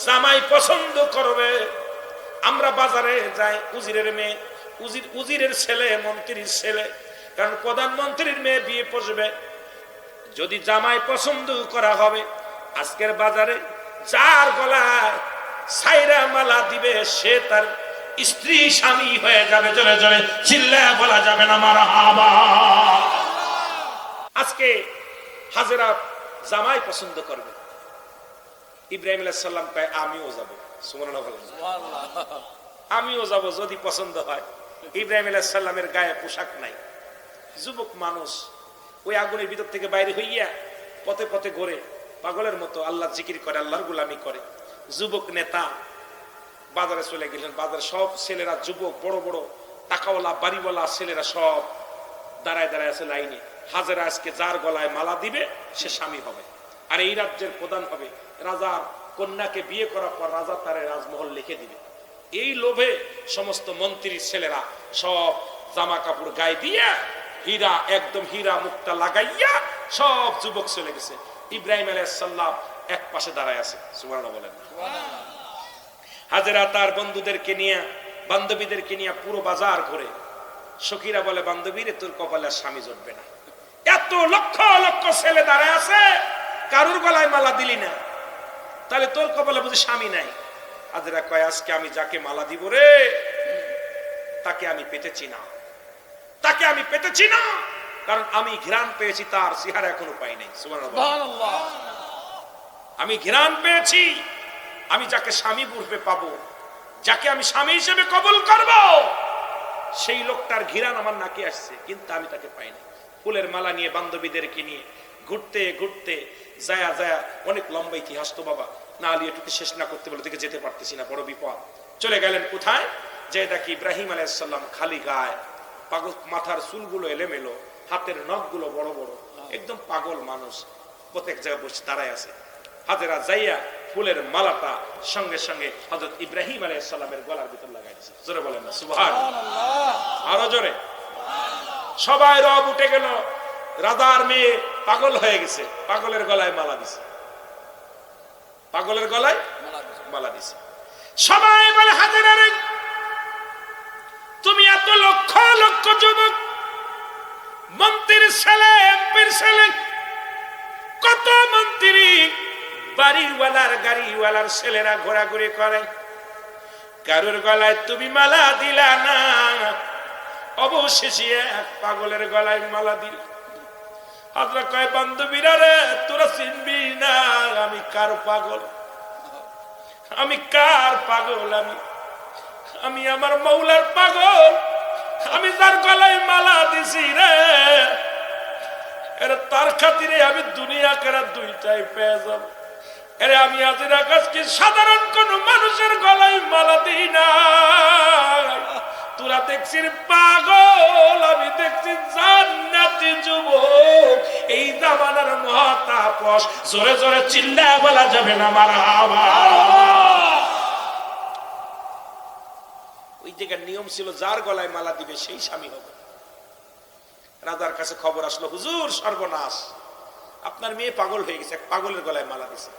জামাই পছন্দ করবে, আমরা বাজারে যাই। উজিরের মেয়ে, উজিরের ছেলে, মন্ত্রীর ছেলে, কারণ প্রধানমন্ত্রীর মেয়ে বিয়ে পড়বে। যদি জামাই পছন্দ করা হবে, আজকের বাজারে যার গলায় সাইরা মালা দিবে সে তার স্ত্রী স্বামী হয়ে যাবে। জোরে জোরে চিল্লায় বলা যাবে না মারহাবা। আজকে হাজেরা জামাই পছন্দ করবে। ইব্রাহিম আলাইহিস সালাম কয় আমিও যাব। সুবহানাল্লাহ, আমিও যাব যদি পছন্দ হয়। ইব্রাহিম আলাইহিস সালামের গায়ে পোশাক নাই, যুবক মানুষ, ওই আগুনের ভিতর থেকে বাইরে হইয়া পথে পথে ঘোরে, পাগলের মতো আল্লাহ জিকির করে, আল্লাহর গোলামি করে। যুবক নেতা বাজারে চলে গেলেন। বাজারে সব ছেলেরা, যুবক, বড় বড় টাকাওয়ালা বাড়িওয়ালা ছেলেরা সব দাঁড়ায় দাঁড়ায় আছে লাইনে। হাজেরা আজকে যার গলায় মালা দিবে সে স্বামী হবে, আর এই রাজ্যের প্রধান হবে। রাজার কন্যাকে বিয়ে করার পর রাজা তার রাজমহল লিখে দিবে। এই লোভে সমস্ত মন্ত্রীর ছেলেরা সব জামা কাপড় গায়ে দিয়ে হীরা, একদম হীরা মুক্তা লাগাইয়া সব যুবক চলে গেছে। ইব্রাহিম আলাইহিস সালাম এক পাশে দাঁড়ায় আছে। সুবহানাল্লাহ বলেন। হাজেরা তার বন্ধুদেরকে নিয়ে, বান্ধবীদেরকে নিয়ে পুরো বাজার ঘুরে। সখীরা বলে, বান্ধবীরে তোর কপালে স্বামী জুটবে না, এত লক্ষ লক্ষ ছেলে দাঁড়ায় আছে, কারুর গলায় মালা দিলি না, তাহলে তোর কপালে বুঝি স্বামী নাই। হাজেরা কয় আজকে আমি যাকে মালা দিব রে, তাকে আমি পেতেছি না, তাকে আমি পেতেছি না, কারণ আমি ঘ্রাণ পেয়েছি, তার চেহারা এখনো পাই নাই। সুবহানাল্লাহ। আমি ঘ্রাণ পেয়েছি, আমি যাকে স্বামী রূপে পাবো, যাকে আমি স্বামী হিসেবে কবুল করব, সেই লোকটার ঘ্রাণ আমার নাকে আসছে, কিন্তু আমি তাকে পাই নাই। ফুলের মালা নিয়ে বান্ধবীদেরকে নিয়ে ঘুরতে ঘুরতে যায়া যায়া, অনেক লম্বা ইতিহাস তো বাবা, না আলী এটুকু শেষ না করতে বলে দিকে যেতে পারতেছি না, বড় বিপদ। চলে গেলেন কোথায়? যে দেখি ইব্রাহিম আলাইহিস সালাম খালি গায়, পাগল, মাথার চুলগুলো এলোমেলো, হাতের নখগুলো বড় বড়, একদম পাগল মানুষ, প্রত্যেক জায়গায় বসে দাঁড়ায় আছে। হাজেরা যাইয়া ফুলের মালাটা সঙ্গে সঙ্গে হযরত ইব্রাহিম আলাইহিস সালামের গলার ভিতর লাগাই দিয়েছে। জোরে বলেন না সুবহানাল্লাহ। আরো জোরে। সবাই রব উঠে গেল, রাজার মেয়ে পাগল হয়ে গেছে, পাগলের গলায় মালা দিছে, পাগলের গলায় মালা দিছে। সবাই বলে, হাজেরা রে, তুমি এত লক্ষ লক্ষ যুবক, মন্ত্রীর ছেলে, এমপির ছেলে, কত মন্ত্রী, বাড়িওয়ালার গাড়িওয়ালার ছেলেরা ঘোরাঘুরি করে, কারুর গলায় তুমি মালা দিলা না, অবশেষে এক পাগলের গলায় মালা দিল। হাজরা কয়, বান্ধবীরা রে, তোরা চিনবি না আমি কার পাগল, আমি কার পাগল, আমি আমার মৌলার পাগল, আমি যার গলায় মালা দিছি রে, এরা তার খাতিরে আমি দুনিয়া কেরা দুইটাই পেয়ে যাব। এরে আমি হাজেরা কাছে সাধারণ কোন মানুষের গলায় মালা দিই না, তোরা দেখছিস পাগল, আমি দেখছি জান্নাতি যুবক। এই জামানার মহাতাপস, জোরে জোরে চিল্লায় বলা যাবে না মারহাবা। ওই দিকের নিয়ম ছিল যার গলায় মালা দিবে সেই স্বামী হবে। রাজার কাছে খবর আসলো, হুজুর সর্বনাশ, আপনার মেয়ে পাগল হয়ে গেছে, এক পাগলের গলায় মালা দিছে।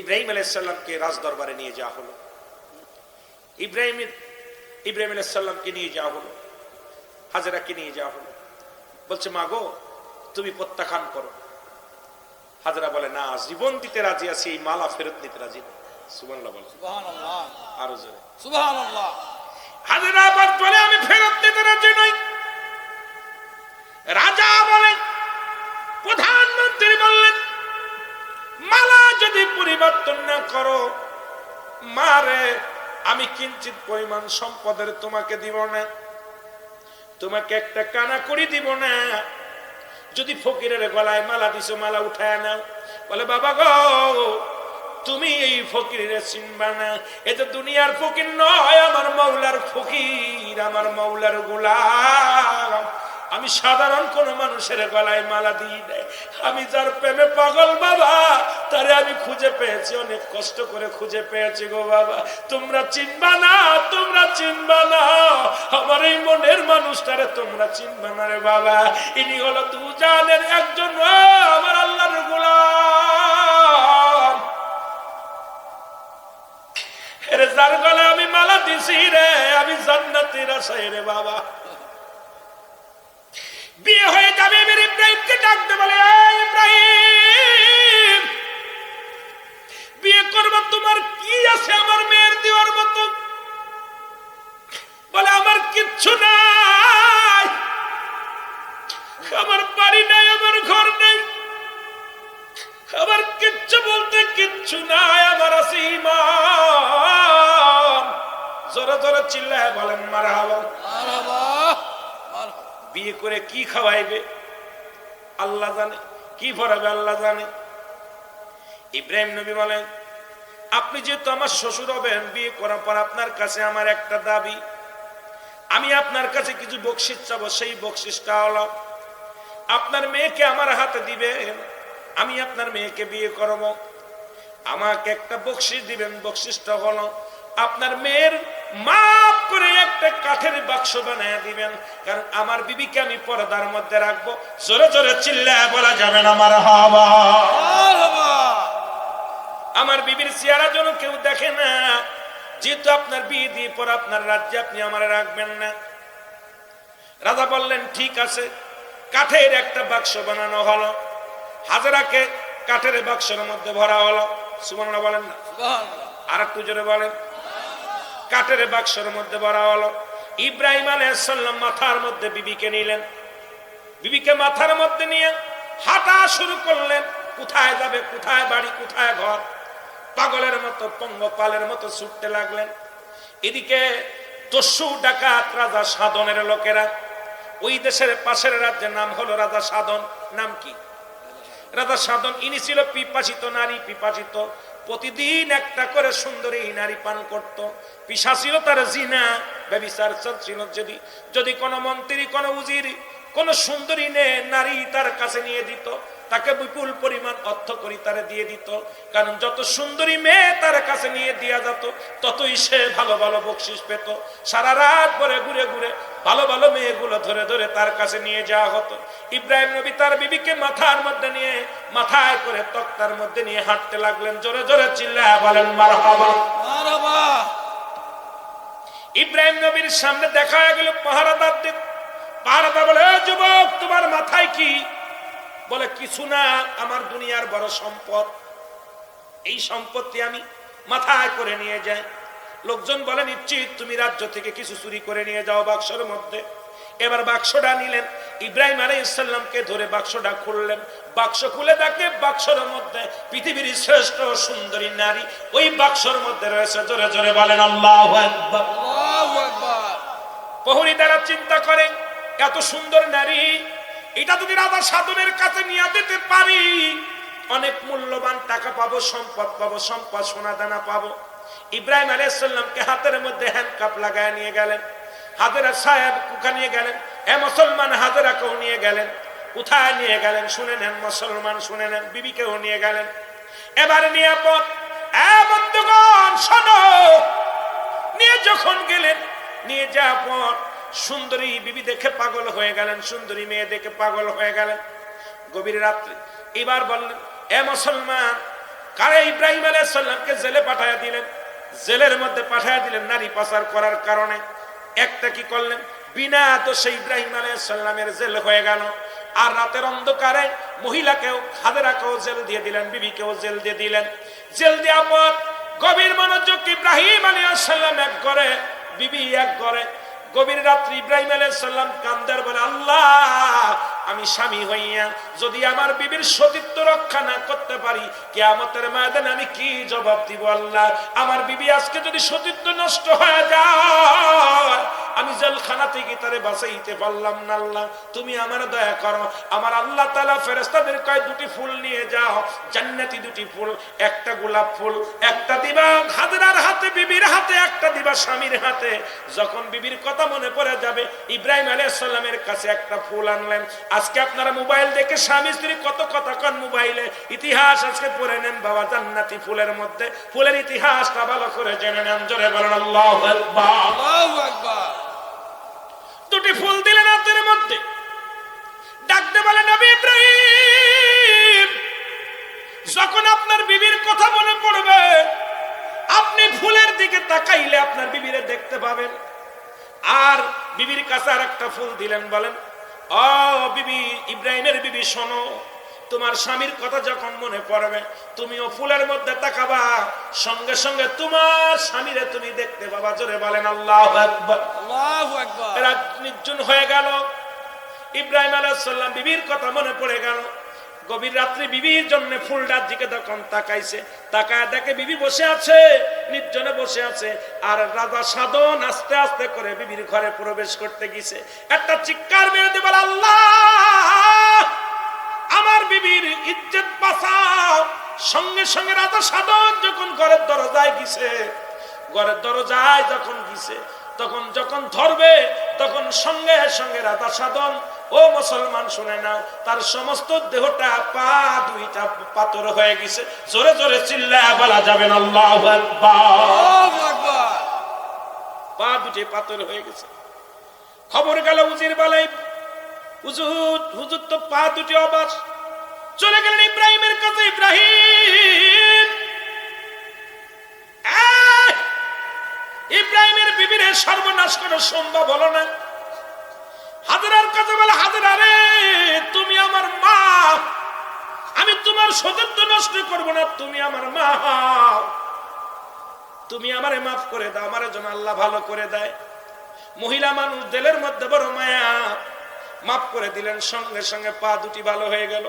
ইব্রাহিম আলাইহিস সালামকে রাজ দরবারে নিয়ে যাওয়া হলো। ইব্রাহিম আলাইহিস সালামকে নিয়ে যাওয়া হলো, হাজেরাকে নিয়ে যাওয়া হলো। বলছে, মা গো, তুমি প্রত্যাখ্যান করো। হাজেরা বলে, না, জীবন দিতে রাজি আছি, এই মালা ফেরত নিতে রাজি না। সুবহানাল্লাহ বলে, সুবহানাল্লাহ, আরো জোরে সুবহানাল্লাহ। হাজেরা বলে, আমি ফেরত নিতে রাজি নই। রাজা বলেন, প্রধানমন্ত্রী বললেন, মালা যদি পরিবর্তন না করো, মারে আমি কিঞ্চিত পরিমাণ সম্পদের তোমাকে দিব না, তোমাকে একটা কানা করি দিব না। যদি ফকিরের গলায় মালা দিছো, মালা উঠায় নাও। বলে, বাবা গো, তুমি এই ফকিরের চিনবা না, এ তো দুনিয়ার ফকির নয়, আমার মাওলার ফকির, আমার মাওলার গোলাম। আমি সাধারণ কোন মানুষের গলায় মালা দিই নাই, আমি যার প্রেমে পাগল বাবা, তারে আমি খুঁজে পেয়েছি, অনেক কষ্ট করে খুঁজে পেয়েছি গো বাবা। তোমরা চিনবা না, তোমরা চিনবা না, আমার এই মনের মানুষটারে তোমরা চিনবা না রে বাবা। ইনি হলো দুজানের একজন আমার আল্লাহর গোলাম। এর যার গলায় আমি মালা দিছি রে, আমি জান্নাতের আশায় রে বাবা। বিয়ে হয়ে যাবে, এবার ইব্রাহিমকে ডাকতে বলে, ইব্রাহিম, বিয়ে করবো, তোমার কি আছে আমার মেয়ের দেওয়ার মতো? বলে, আমার কিচ্ছু নাই, আমার বাড়ি নাই, আমার ঘর নেই, আমার কিচ্ছু বলতে কিচ্ছু নাই, আমার আছে ঈমান। জোরে জোরে চিল্লায় বলেন মারহাবা, মারহাবা। বিয়ে করে কি খাওয়াইবে আল্লাহ জানে, কি পড়াবে আল্লাহ জানে। ইব্রাহিম নবী বলেন, আপনি যেহেতু আমার শ্বশুর হবেন, বিয়ে করার পর আপনার কাছে আমার একটা দাবি, আমি আপনার কাছে কিছু বকশিশ চাবো। সেই বকশিশটা হলো, আপনার মেয়েকে আমার হাতে দিবেন, আমি আপনার মেয়েকে বিয়ে করব। আমাকে একটা বকশিশ দিবেন, বকশিশটা হলো আপনার মেয়ের মাপ করে একটা কাঠের বাক্স বানায় দিবেন, কারণ আমার বিবিকে আমি পর্দার মধ্যে রাখবো। জোরে জোরে চিল্লায় বলা যাবে না মারহাবা। আমার বিবির চেহারা যেন কেউ দেখে না, যেহেতু আপনার বিয়ে দিয়ে পর আপনার রাজ্যে আপনি আমার রাখবেন না। রাজা বললেন, ঠিক আছে। কাঠের একটা বাক্স বানানো হলো, হাজেরাকে কাঠের বাক্সের মধ্যে ভরা হলো। সুবহানাল্লাহ বলেন না, আর একটু জোরে বলেন। কাঠের বাক্সের মধ্যে ভরা হলো। ইব্রাহিম আলাইহিস সালাম মাথার মধ্যে বিবিকে নিলেন, বিবিকে মাথার মধ্যে নিয়ে হাঁটা শুরু করলেন। কোথায় যাবে, কোথায় বাড়ি, কোথায় ঘর, পাগলের মতো পঙ্গপালের মতো ছুটতে লাগলেন। এদিকে দস্যু ডাকাত রাজা সাধনের লোকেরা, ওই দেশের পাশের রাজ্যের নাম হলো রাজা সাধন। নাম কি? রাজা সাধন। ইনি ছিল পিপাসিত নারী, পিপাসিত, প্রতিদিন একটা করে সুন্দরী নারী পান করত। পিশা ছিল তার জিনা, ব্যভিচার চলছিল। যদি কোন মন্ত্রী, কোন উজির, কোন সুন্দরী নারী তার কাছে নিয়ে দিত, তাকে বিপুল পরিমাণ অর্থ করি তারে দিয়ে দিত, কারণ যত সুন্দরী মেয়ে তার কাছে নিয়ে দেওয়া যেত, ততই সে ভালো ভালো বকশিশ পেত। সারা রাত ভরে ঘুরে ঘুরে ভালো ভালো মেয়েগুলো ধরে ধরে তার কাছে নিয়ে যাওয়া হতো। ইব্রাহিম নবী তার বিবিকে মাথার মধ্যে নিয়ে, মাথায় করে তক্তার মধ্যে নিয়ে হাঁটতে লাগলেন। জোরে জোরে চিল্লায় বলেন মারহাবা, মারহাবা। ইব্রাহিম নবীর সামনে দেখা গেল পাহারাদার। পাহারাদার বলে, যুবক, তোমার মাথায় কি? বলে, কিছু না, আমার দুনিয়ার বড় সম্পদ, এই সম্পত্তি আমি মাথায় করে নিয়ে যাই। লোকজন বলে, নিশ্চিত তুমি রাজ্য থেকে কিছু চুরি করে নিয়ে যাও বাক্সের মধ্যে। এবার বাক্সটা নিলেন, ইব্রাহিম আলাইহিস সালামকে ধরে বাক্সটা খুললেন। বাক্স খুলে দেখে বাক্সের মধ্যে পৃথিবীর শ্রেষ্ঠ সুন্দরী নারী ওই বাক্সের মধ্যে রয়েছে। জোরে জোরে বলেন আল্লাহু আকবার, আল্লাহু আকবার। প্রহরীদারা চিন্তা করে, এত সুন্দর নারী, এটা যদি রাজা সাধনের কাছে নিয়ে যেতে পারি, অনেক মূল্যবান টাকা পাবো, সম্পদ পাবো, সম্পদ সোনা দানা পাবো। ইব্রাহিম আলাইহিস সালামকে হাতের মধ্যে হ্যান্ডকাপ লাগায় নিয়ে গেলেন। হাজেরা সাহেব কুকা নিয়ে গেলেন। মুসলমান হাজেরাকেও নিয়ে গেলেন। কোথায় নিয়ে গেলেন শুনে নেন মুসলমান, শুনে নেন। বিবিকেও নিয়ে গেলেন। এবার নিরাপদ। বন্ধুগণ শোনো, নিয়ে যখন গেলেন, নিয়ে যাওয়ার পর সুন্দরী বিবি দেখে পাগল হয়ে গেলেন, সুন্দরী মেয়ে দেখে পাগল হয়ে গেলেন। গভীর রাত্রে এবার বললেন, এ মুসলমান, কারে ইব্রাহিম আলাইহিস সালামকে জেলে পাঠায়া দিলেন, জেলের মধ্যে পাঠায়া দিলেন নারী পাচার করার কারণে। একটা কি করলেন, বিনা দোষে ইব্রাহিম আলাইহিস সালামের জেল হয়ে গেল। আর রাতের অন্ধকারে মহিলাকেও, হাজেরাকেও জেল দিয়ে দিলেন, বিবিকেও জেল দিয়ে দিলেন। জেল দেওয়ার পর গভীর মনোযোগ, ইব্রাহিম আলাইহিস সালাম এক ঘরে, বিবি এক ঘরে। গভীর রাত্রি ইব্রাহিম আলাইহিস সালাম কান্দার বলে, আল্লাহ, আমি স্বামী হইয়া যদি আমার বিবির সতীত্ব রক্ষা না করতে পারি, কিয়ামতের ময়দানে আমি কি জবাব দিব আল্লাহ? আমার বিবি আজকে যদি সতীত্ব নষ্ট হয়ে যায়, আমি জেলখানা থেকে তারে বাঁচাইতে পারলাম না। আল্লাহ, তুমি আমার দয়া করো। আমার আল্লাহ তাআলা ফেরেশতাদের কয়, দুটি ফুল নিয়ে যাও, জান্নাতি দুটি ফুল, একটা গোলাপ ফুল, একটা দিবা হাজরার হাতে, বিবির হাতে, একটা দিবা স্বামীর হাতে। যখন বিবির কথা মনে পড়ে যাবে, ইব্রাহিম আলাইহিস সালামের কাছে একটা ফুল আনলেন। আজকে আপনারা মোবাইল দেখে স্বামী স্ত্রী কত কথা কন মোবাইলে, ইতিহাস আজকে পড়ে নেন বাবা, জান্নাতি ফুলের মধ্যে ফুলের ইতিহাসটা ভালো করে জেনে নেন। জোরে বলেন আল্লাহু আকবার। আল্লাহু আকবার। দুটি ফুল দিলেন হাতের মধ্যে, ডাকতে বলে, নবী ইব্রাহিম, যখন আপনার বিবির কথা মনে পড়বে, আপনি ফুলের দিকে তাকাইলে আপনার বিবিরে দেখতে পাবেন। আর বিবির কাছে আর একটা ফুল দিলেন, বলেন, ও বিবি, ইব্রাহিমের বিবি, শোনো, তোমার স্বামীর কথা যখন মনে পড়বে, তুমিও ফুলের মধ্যে তাকাবা, সঙ্গে সঙ্গে তোমার স্বামীরে তুমি দেখতে পাবা। জোরে বলেন আল্লাহু আকবার। আল্লাহু আকবার। রাত নির্জন হয়ে গেল, ইব্রাহিম আলাইহিস সালাম বিবির কথা মনে পড়ে গেল। গভীর রাত্রি বিবির জন্য ফুলটার দিকে তখন তাকাইছে, তাকায় দেখে বিবি বসে আছে, নির্জনে বসে আছে। আর রাজা সাধন আস্তে আস্তে করে বিবির ঘরে প্রবেশ করতে গেছে। একটা চিৎকার মেরে দিয়ে বলে, আল্লাহ, আমার বিবির ইজ্জত বাঁচাও। সঙ্গে সঙ্গে রাজা সাধন যখন ঘরের দরজায় গেছে, ঘরের দরজায় যখন গেছে, তখন যখন ধরবে, তখন সঙ্গে সঙ্গে রাজা সাধন, ও মুসলমান শুনে নাও, তার সমস্ত দেহটা, পা দুইটা পাথর হয়ে গেছে। জোরে জোরে চিল্লায়া বলা যাবে না আল্লাহু আকবার। আল্লাহু আকবার। পা দুটি পাথর হয়ে গেছে। খবর গেল উজির বলে, হুজুর, হুজুর তো পা দুটি অবাস। চলে গেলেন ইব্রাহিমের কাছে। ইব্রাহিম, ইব্রাহিমের বিবিরে সর্বনাশ করা সম্ভব হলো না। হাজরার কাছে বলে, হাজরা রে, তুমি আমার মা, আমি তোমার সতীত্ব নষ্ট করবো না, তুমি আমার মা, তুমি আমারে মাফ করে দাও, আমার জন্য আল্লাহ ভালো করে দেয়। মহিলা মানুষ, দিলের মধ্যে বড় মায়া, মাফ করে দিলেন। সঙ্গে সঙ্গে পা দুটি ভালো হয়ে গেল।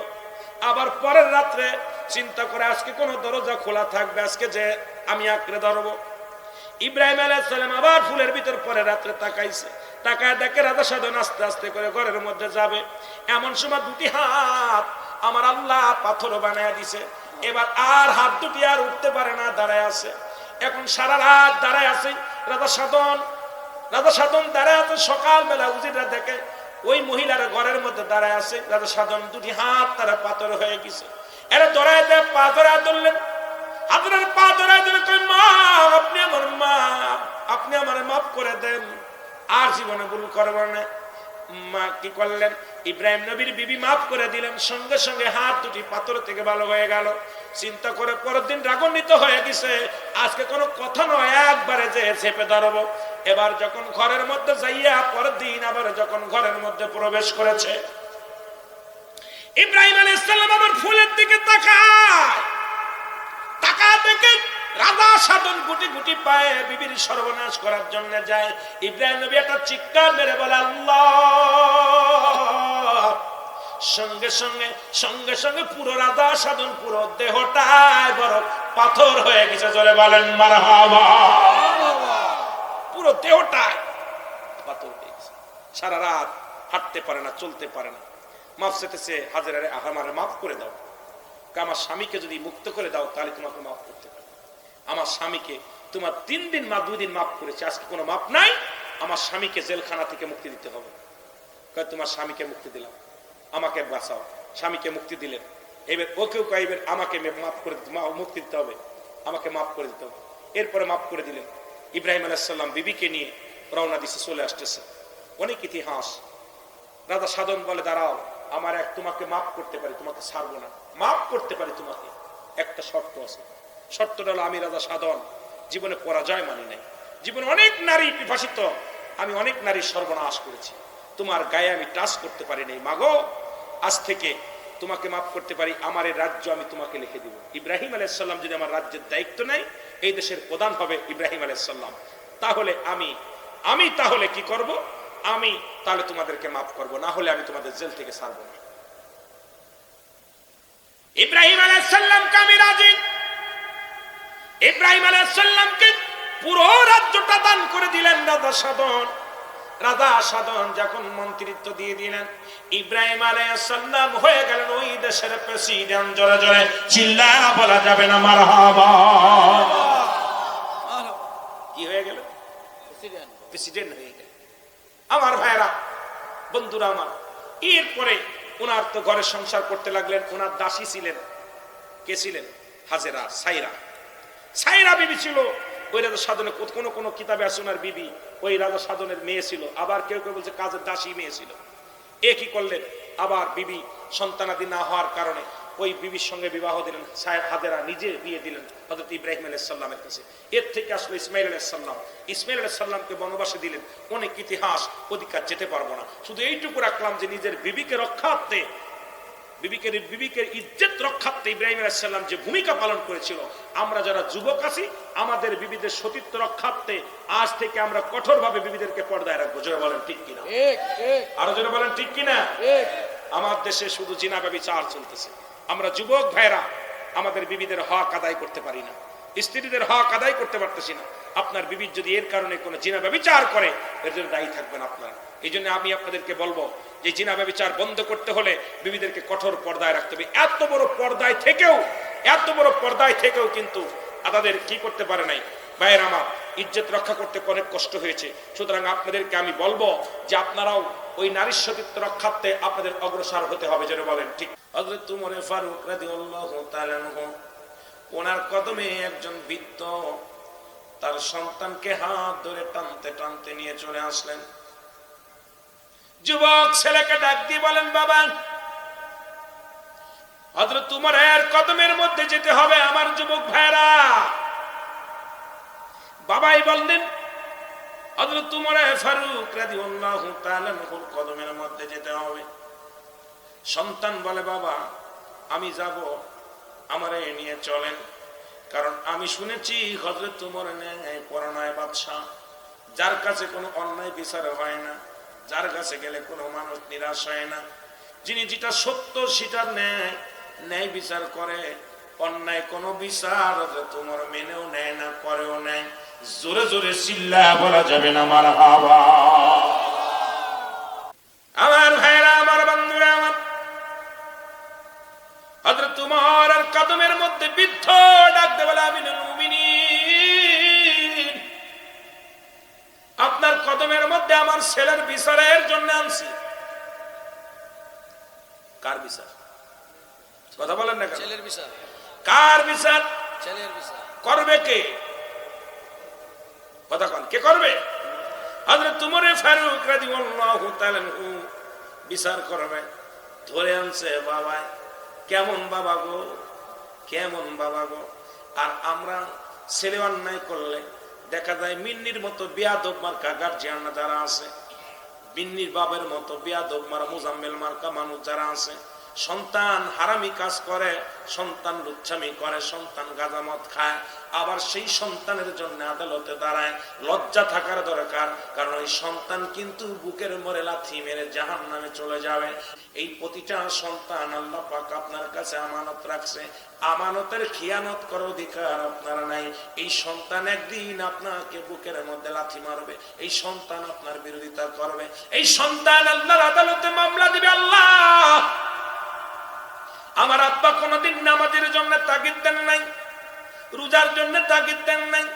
আবার পরের রাত্রে চিন্তা করে, আজকে কোন দরজা খোলা থাকবে, আজকে যে আমি আঁকড়ে ধরবো। ইব্রাহিম আলাইহিস সালাম আবার ফুলের ভিতর পরে রাত্রে তাকাইছে, তাকায় দেখে রাজা সাধন আস্তে আস্তে করে ঘরের মধ্যে যাবে। এমন সময় দুটি হাত আমার আল্লাহ পাথর বানায় দিছে। এবার আর হাত দুটি আর উঠতে পারে না, দাঁড়ায় আছে। এখন সারা রাত দাঁড়ায় আছে রাজা সাধন। রাজা সাধন দাঁড়ায় আছে। সকালবেলা উজিররা দেখে ওই মহিলার ঘরের মধ্যে দাঁড়ায় আছে রাজা সাধন, দুটি হাত তারা পাথর হয়ে গেছে। এরা ধরায় দেয়, পা ধরায় ধরলেন। আপনার পা ধরায় ধরে কই, মা, আপনি আমার মা, আপনি আমার মাফ করে দেন, আর জীবনে ভুল করবো না। মা কি করলেন, ইব্রাহিম নবীর বিবি মাফ করে দিলেন। সঙ্গে সঙ্গে হাত দুটি পাথর থেকে ভালো হয়ে গেল। চিন্তা করে পরের দিন রাগান্বিত হয়ে গেছে, আজকে কোনো কথা নয়, একবারে যে চেপে ধরবো। এবার যখন ঘরের মধ্যে যাইয়া পরের দিন আবার যখন ঘরের মধ্যে প্রবেশ করেছে, ইব্রাহিম আলাইহিস সালাম আবার ফুলের দিকে তাকায়। টাকা দেখে রাজা সাধন গুটি গুটি পায়ে বিবির সর্বনাশ করার জন্য যায়। ইব্রাহিম নবী একটা চিৎকার মেরে বলে, আল্লাহ। সঙ্গে সঙ্গে সঙ্গে সঙ্গে পুরো রাজা সাধন, পুরো দেহটায় বড় পাথর হয়ে গেছে। জোরে বলেন মারহাবা। পুরো দেহটায় পাথর হয়ে গেছে। সারা রাত হাঁটতে পারে না, চলতে পারে না। মাফ চেতেছে, হাজেরারে, আমারে মাফ করে দাও, আমার স্বামীকে যদি মুক্ত করে দাও তাহলে তোমাকে মাফ করতে পারবে। আমার স্বামীকে তোমার 3 দিন 2 দিন মাফ করেছে, আজকে কোনো মাফ নাই, আমার স্বামীকে জেলখানা থেকে মুক্তি দিতে হবে। তোমার স্বামীকে মুক্তি দিলাম, আমাকে বাঁচাও। স্বামীকে মুক্তি দিলেন। এবার ওকেও কইবেন, আমাকে মাফ করে দিতে, মুক্তি দিতে হবে, আমাকে মাফ করে দিতে হবে। এরপরে মাফ করে দিলেন। ইব্রাহিম আলাইহিস সালাম বিবিকে নিয়ে রওনা দিছে, চলে আসতেছে। অনেক ইতিহাস। রাজা সাধন বলে, দাঁড়াও, আমার তোমাকে মাফ করতে পারি, তোমাকে ছাড়বো না, মাফ করতে পারি তোমাকে, একটা শর্ত আছে। শর্তটা হলো, আমি রাজা সাধন জীবনে পরাজয় মানি নাই, জীবনে অনেক নারী বিভাসিত, আমি অনেক নারীর সর্বনাশ করেছি, তোমার গায়ে আমি টাচ করতে পারি নাই, মাগো আজ থেকে তোমাকে মাফ করতে পারি, আমার এই রাজ্য আমি তোমাকে লিখে দিব। ইব্রাহিম আলাইহিস সালাম যদি আমার রাজ্যের দায়িত্ব নেয়, এই দেশের প্রধান হবে ইব্রাহিম আলাইহিস সালাম, তাহলে আমি তাহলে কি করব, আমি তাহলে তোমাদেরকে মাফ করব, না হলে আমি তোমাদের জেল থেকে ছাড়বো না। ইব্রাহিম আলাইহিস সালামকে আমি রাজি। ইব্রাহিম আলাইহিস সালামকে পুরো রাজ্যটা দান করে দিলেন রাজা সাধন। রাজা সাধন যখন মন্ত্রিত্ব দিয়ে দিলেন, ইব্রাহিম আলাইহিস সালাম হয়ে গেলেন ওই দেশের প্রেসিডেন্ট। জোরে জোরে চিল্লায়া বলা যাবে না মারহাবা। কি হয়ে গেল? প্রেসিডেন্ট হয়ে গেল। আমার ভাইরা, বন্ধুরা আমার, এরপরে ওনার তো ঘরে সংসার করতে লাগলেন। ওনার দাসী ছিলেন, কে ছিলেন? হাজেরা, সাইরা বিবি ছিল। ওই রাজা সাধনের কোন কিতাবে আছে ওনার বিবি ওই রাজা সাধনের মেয়ে ছিল, আবার কেউ কেউ বলছে কাজের দাসী মেয়ে ছিল। এ কি করলেন, আবার বিবি সন্তানাদি না হওয়ার কারণে ওই বিবির সঙ্গে বিবাহ দিলেন। হাজেরা নিজে বিয়ে দিলেন হযরত ইব্রাহিম আলাইহিস সালামের কাছে। এর থেকে আসলে ইসমাইল আলাইহিস সালাম। ইসমাইল আলাইহিস সালামকে বনবাসে দিলেন। অনেক ইতিহাস, অধিকার যেতে পারবো না, শুধু এইটুকু রাখলাম যে নিজের বিবিকে রক্ষার্থে, বিবিকের ইজ্জত রক্ষার্থে ইব্রাহিম আলাইহিস সালাম যে ভূমিকা পালন করেছিল, আমরা যারা যুবক আছি আমাদের বিবিদের সতীত্ব রক্ষার্থে আজ থেকে আমরা কঠোরভাবে বিবিদেরকে পর্দায় রাখবো। জোরে বলেন ঠিক কিনা? আরো জোরে বলেন ঠিক কিনা? আমার দেশে শুধু জিনা ব্যভিচার চলতেছে। আমরা যুবক ভাইরা আমাদের বিবিদের হক আদায় করতে পারি না, স্ত্রীদের হক আদায় করতে পারতেছি না। আপনার বিবির যদি এর কারণে কোনো জিনা ব্যভিচার করে, এর জন্য দায়ী থাকবেন আপনারা। এই জন্য আমি আপনাদেরকে বলবো যে জিনা ব্যভিচার বন্ধ করতে হলে বিবিদেরকে কঠোর পর্দায় রাখতে হবে। এত বড় পর্দায় থেকেও কিন্তু তাদের কি করতে পারে নাই। ভাইয়ের আমার, ইজ্জত রক্ষা করতে অনেক কষ্ট হয়েছে। সুতরাং আপনাদেরকে আমি বলবো যে আপনারাও ওই নারীর সতীত্ব রক্ষার্থে আপনাদের অগ্রসর হতে হবে। যেন বলেন ঠিক। হযরত উমর ফারুক রাদিয়াল্লাহু তাআলা আনহু, ওনার কদমে একজন বৃদ্ধ তার সন্তানকে হাত ধরে টানতে টানতে নিয়ে চলে আসলেন। যুবক ছেলেকে ডাক দিয়ে বলেন, বাবা, হযরত উমরের কদমের মধ্যে যেতে হবে। আমার যুবক ভাইরা, বাবাই বললেন হযরত উমর ফারুক রাদিয়াল্লাহু তাআলা আনহুর কদমের মধ্যে যেতে হবে। সন্তান বলে, বাবা আমি যাব, আমারে নিয়ে চলেন, কারণ আমি শুনেছি হযরত উমর ন্যায়পরায়ণ বাদশা, যার কাছে কোনো অন্যায় বিচার হয় না, যার কাছে গেলে কোনো মানুষ নিরাশ হয় না, যিনি যেটা সত্য সেটা ন্যায় বিচার করে, অন্যায় কোনো বিচার হযরত উমর মেনেও নেয় না, করেও নেয়। জোরে জোরে চিল্লায়া বলা যাবে না মারহাবা। আমার ভাইরা, আমার বন্ধুরা, আমার হযরত উমরের কদমের মধ্যে বৃদ্ধ ডাক দিয়ে বলে, আমিনুল মুমিনিন, আপনার কদমের মধ্যে আমার ছেলের বিচারের জন্য আনছি। কার বিচার? কথা বলেন না। ছেলের বিচার। কার বিচার? ছেলের বিচার করবে কে? কথা কোন কে করবে? হযরত উমর ফারুক রাদিয়াল্লাহু তাআলা আনহু বিচার করবে। ধরে আনছে, বাবা কেমন বাবা গো, কেমন বাবা গো। আর আমরা ছেলে অন্যায় করলে দেখা যায় মিন্নির মতো বেয়াদব মার্কা গার্জিয়ান যারা আছে, মিন্নির বাবার মতো বেয়াদব মারা মুজাম্মেল মার্কা মানুষ যারা আছে, সন্তান হারামি কাজ করে, সন্তান লুচ্ছামি করে, সন্তান গাঁজা মদ খায়, আবার সেই সন্তানের জন্য আদালতে দাঁড়ায়। লজ্জা থাকার দরকার, কারণ ওই সন্তান কিন্তু বুকের মরে লাথি মেরে জাহান্নামে চলে যাবে। এই প্রতিটা সন্তান আল্লাহ পাক আপনার কাছে আমানত রাখছে। আমানতের খিয়ানত করার অধিকার আপনার নাই। এই সন্তান একদিন আপনাকে বুকের মধ্যে লাথি মারবে, এই সন্তান আপনার বিরোধিতা করবে, এই সন্তান আল্লাহর আদালতে মামলা দিবে। আল্লাহ, আমার আব্বা কোনদিন নামাজের জন্য তাগিদ দেন নাই, রোজার জন্য তাগিদ দেন নাই,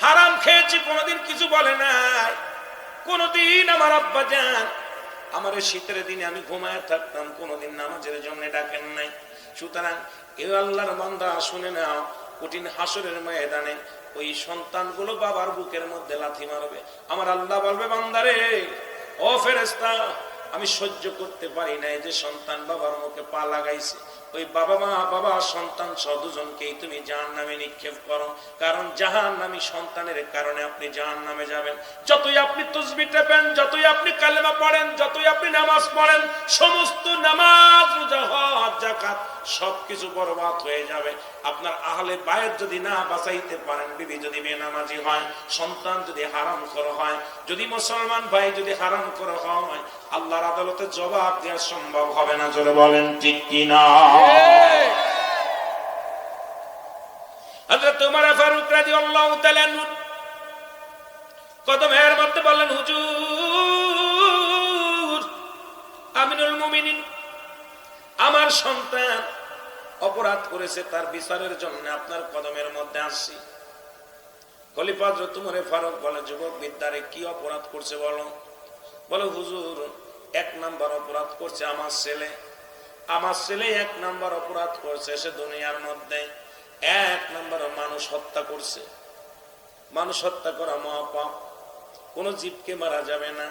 হারাম খেয়েছি কোনদিন কিছু বলে নাই, কোনদিন আমার আব্বা জান আমার শীতের দিনে আমি ঘুমায় থাকতাম, কোনদিন নামাজের জন্য ডাকেন নাই। সুতরাং এ আল্লাহর বান্দা শুনে নাও, কঠিন হাসরের ময়দানে ওই সন্তানগুলো বাবার বুকের মধ্যে লাথি মারবে। আমার আল্লাহ বলবে, বান্দারে ও ফেরেশতা, আমি সহ্য করতে পারি না যে সন্তান বাবার মুখে পা লাগাইছে। ওই বাবা সন্তান সহ দুজনকেই তুমি জাহান্নামে নিক্ষেপ করো, কারণ জাহান্নামী সন্তানের কারণে আপনি জাহান্নামে যাবেন। যতই আপনি তাসবিহ টেপেন, যতই আপনি কালেমা পড়েন, যতই আপনি নামাজ পড়েন, সমস্ত নামাজ, রোজা, হজ, যাকাত সবকিছু বরবাদ হয়ে যাবে। আপনার আহলে বায়ত যদি না বাঁচাইতে পারেন, বিবি যদি বেনামাজি হয়, সন্তান যদি হারামখোর হয়, যদি মুসলমান ভাই যদি হারামখোর হয়, আল্লাহর আদালতে জবাব দেওয়া সম্ভব হবে না। জোরে বলেন ঠিক কি না? হযরত ওমর ফারুক রাদিয়াল্লাহু তাআলা কদমের মধ্যে বললেন, হুজুর আমিনুল মুমিনিন, আমার সন্তান অপরাধ করেছে, তার বিচারের জন্য আপনার কদমের মধ্যে আসছি। খলিফা হযরত ওমর ফারুক বলে, যুবক বিদ্যারে কি অপরাধ করছে বলো? বলে, হুজুর 1 নাম্বার অপরাধ করছে আমার ছেলে। আমার ছেলে 1 নাম্বার অপরাধ করছে, সে দুনিয়ার মধ্যে 1 নাম্বার মানুষ হত্যা করছে। মানুষ হত্যা করা মহাপাপ। কোন জীবকে মারা যাবে না,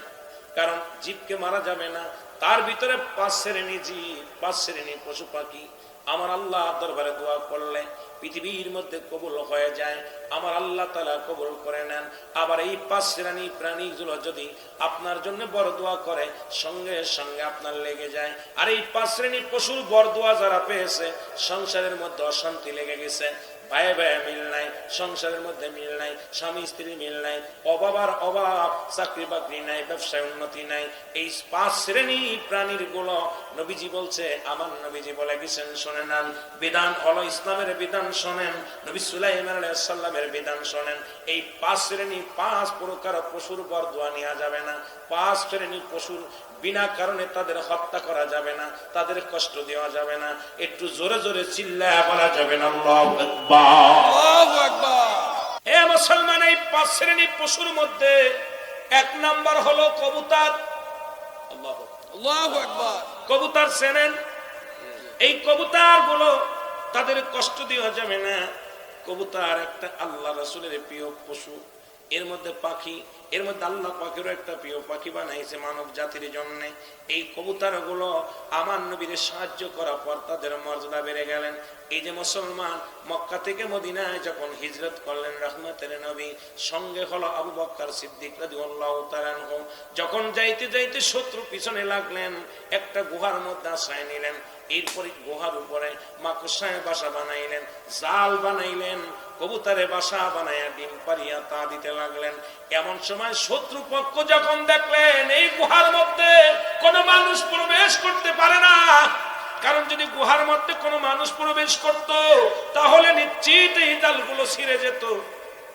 কারণ জীবকে মারা যাবে না। তার ভিতরে 5 শ্রেণী জীব, 5 শ্রেণী পশু পাখি আমার আল্লাহ দরবারে দোয়া করলে পৃথিবীর মধ্যে কবুল হয়ে যায়, আমার আল্লাহ তাআলা কবুল করে নেন। আবার এই 5 শ্রেণী প্রাণীগুলো যদি আপনার জন্য বড় দোয়া করে, সঙ্গে সঙ্গে আপনার লেগে যায়। আর এই 5 শ্রেণী পশুর বড় দোয়া যারা পেয়েছে, সংসারের মধ্যে অশান্তি লেগে গেছে, ভাই ভাই মিল নাই, সংসারের মধ্যে মিল নাই, স্বামী স্ত্রী মিল নাই, অভাব আর অভাব, চাকরি বাকরি নাই, ব্যবসায় উন্নতি নাই। এই 5 শ্রেণী প্রাণীর গুলো নবীজি বলছে, আমার নবীজি বলে গেছেন, শুনে নেন। বিধান হলো ইসলামের বিধান, শোনেন। নবী সুলাইমান আলাইহিস সালামের বিধান শোনেন। এই 5 শ্রেণী 5 প্রকার পশুর বর দোয়া নেওয়া যাবে না। 5 শ্রেণী পশুর বিনা কারণে তাদের হত্যা করা যাবে না, তাদের কষ্ট দেওয়া যাবে না। একটু জোরে জোরে চিল্লায়া বলা যাবে না, আল্লাহু আকবার, আল্লাহু আকবার। হে মুসলমান, এই 5 শ্রেণী পশুর মধ্যে 1 নাম্বার হলো কবুতর। আল্লাহু আকবার। কবুতর চেনেন? এই কবুতর গুলো তাদের কষ্ট দেওয়া যাবে না। কবুতর একটা আল্লাহ রাসূলের প্রিয় পশু। এর মধ্যে পাখি, এর মধ্যে আল্লাহ পাকেরও একটা প্রিয় পাখি বানাইছে মানব জাতির জন্য। এই কবুতর গুলো আমার নবীর সাহায্য করার পর তাদের মর্যাদা বেড়ে গেলেন। এই যে মুসলমান মক্কা থেকে মদিনায় যখন হিজরত করলেন রাহমাতের নবী, সঙ্গে হলো আবু বকর সিদ্দিক রাদিয়াল্লাহু তাআলা আনহু। যখন যাইতে যাইতে শত্রু পিছনে লাগলেন, একটা গুহার মধ্যে আশ্রয় নিলেন। এরপরে গুহার উপরে মাকড়সায় বাসা বানাইলেন, জাল বানাইলেন, কবুতরে বাসা বানাইয়া ডিম পারিয়া তা দিতে লাগলেন। এমন সময় শত্রু পক্ষ যখন দেখলেন এই গুহার মধ্যে কোনো মানুষ প্রবেশ করতে পারে না, কারণ যদি গুহার মধ্যে কোনো মানুষ প্রবেশ করত তাহলে নিশ্চিত এই জালগুলো ছিঁড়ে যেত,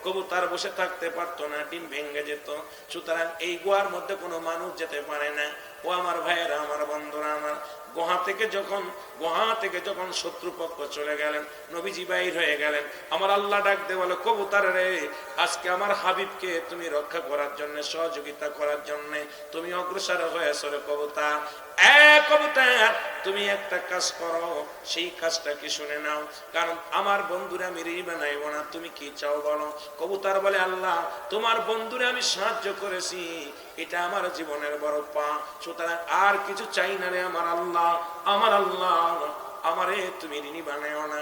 কবুতর বসে থাকতে পারতো না, ডিম ভেঙে যেত। সুতরাং এই গুহার মধ্যে কোনো মানুষ যেতে পারে না। ও আমার ভাইয়েরা, আমার বন্ধুরা, আমার গুহা থেকে যখন শত্রুপক্ষ চলে গেলেন, নবীজি বাইর হয়ে গেলেন। আমার আল্লাহ ডাক দিয়ে বলে, কবুতর রে, আজকে আমার হাবিবকে তুমি রক্ষা করার জন্য, সহযোগিতা করার জন্য তুমি অগ্রসর হয়েছো রে কবুতর। কবুতর, তুমি একটা কাজ করো, সেই কাজটা কি শুনে নাও, কারণ আমার বন্ধুরে আমি ঋণী বানাইব না। তুমি কি চাও বলো? কবুতর বলে, আল্লাহ তোমার বন্ধুরে আমি সাহায্য করেছি, এটা আমার জীবনের বড় পা, সুতরাং আর কিছু চাই না রে আমার আল্লাহ। আমার আল্লাহ, আমারে তুমি ঋণী বানাইও না।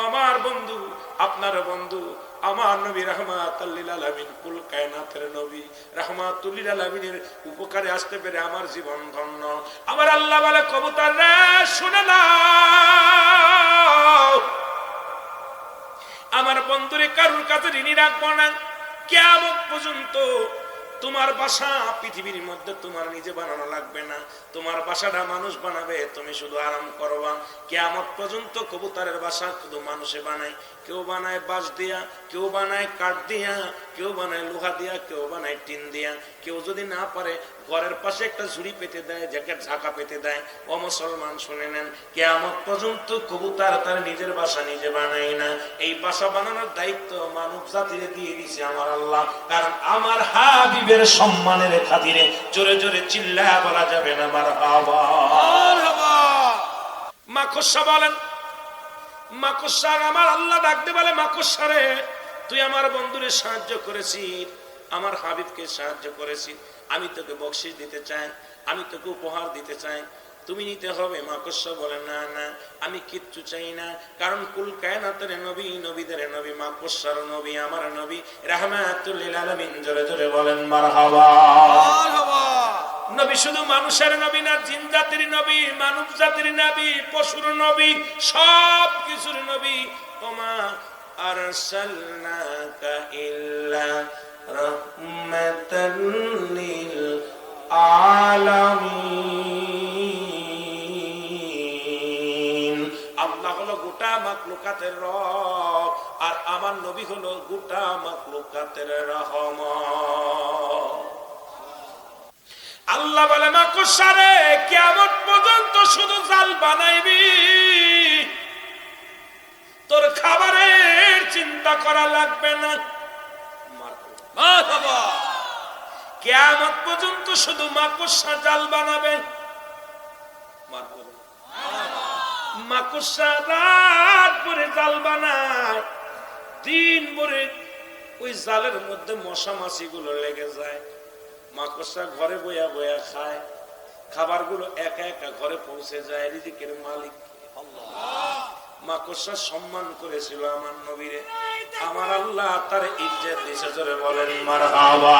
আমার বন্ধু, আপনার বন্ধু, আমার নবী রাহমাতুল লিল আলামিন, কুল কায়নাতের নবী রাহমাতুল লিল আলামিনের উপকারে আসতে পেরে আমার জীবন ধন্য। আমার আল্লাহ বলে, কবুতর রে, শুনে নাও, আমার বন্ধুরে কারুর কাছে ঋণী রাখবো না। কিয়ামত পর্যন্ত তোমার বাসা পৃথিবীর মধ্যে তোমার নিজে বানানো লাগবে না, তোমার বাসাটা মানুষ বানাবে, তুমি শুধু আরাম করবা। কিয়ামত পর্যন্ত কবুতরের বাসা শুধু মানুষে বানায়। কেউ বানায় বাঁশ দিয়া, কেউ বানায় কাঠ দিয়া, কেউ বানায় লোহা দিয়া, কেউ বানায় টিন দিয়া। কেউ যদি না পারে ঘরের পাশে একটা ঝুড়ি পেতে দেয়, জ্যাকেট ঝাঁকা পেতে দেয়। ও মুসলমান শুনে নেন, কিয়ামত পর্যন্ত কবুতর তার নিজের বাসা নিজে বানায় না। এই বাসা বানানোর দায়িত্ব মানব জাতিরে দিয়ে দিয়েছে আমার আল্লাহ, কারণ আমার হাবিবের সম্মানের খাতিরে। জোরে জোরে চিল্লায়া বলা যাবে না মারহাবা, মারহাবা। মাকড়সা বলেন, মাকড়সা, আমার আল্লাহ ডাকতে বলে মাকড়সা রে, তুই আমার বন্ধুরে সাহায্য করেছিস, আমার হাবিবকে সাহায্য করেছিস, আমি তোকে বকশিশ দিতে চাই, আমি তোকে উপহার দিতে চাই, তুমি নিতে হবে। মাকড়সা বলে না না, আমি কিচ্ছু চাই না, কারণ কুল কায়নাতের নবী, নবীদের নবী, মাকড়সার নবী আমার নবী রাহমাতুল লিল আলামিন। জোরে জোরে বলেন মারহাবা। মারহাবা। নবী শুধু মানুষের নবী না, জিন জাতির নবী, মানব জাতির নবী, পশুর নবী, সব কিছুর নবী। ওমা আরসালনাকা ইল্লা রাহমাতাল লিল আলামিন। আল্লাহ হলো গোটা মাখলুকাতের রব, আর আমার নবী হলো গোটা মাখলুকাতের রহমত। আল্লাহ বলে মাকড়সা রে, কিয়ামত পর্যন্ত শুধু জাল বানাইবি, তোর খাবারের চিন্তা করা লাগবে না। মারহাবা। কিয়ামত পর্যন্ত শুধু মাকড়সা জাল বানাবে। মাকড়সা রাত ভরে জাল বানায়, দিন ভরে ওই জালের মধ্যে মশা মাছি গুলো লেগে যায়। মাকড়সা ঘরে বইয়া বইয়া খায়, খাবার গুলো একা একা ঘরে পৌঁছে যায় রিজিকের মালিক। মাকড়সা সম্মান করেছিল আমার নবীরে, আমার আল্লাহ তার ইজ্জত দিয়েছে। জোরে বলেন মারহাবা।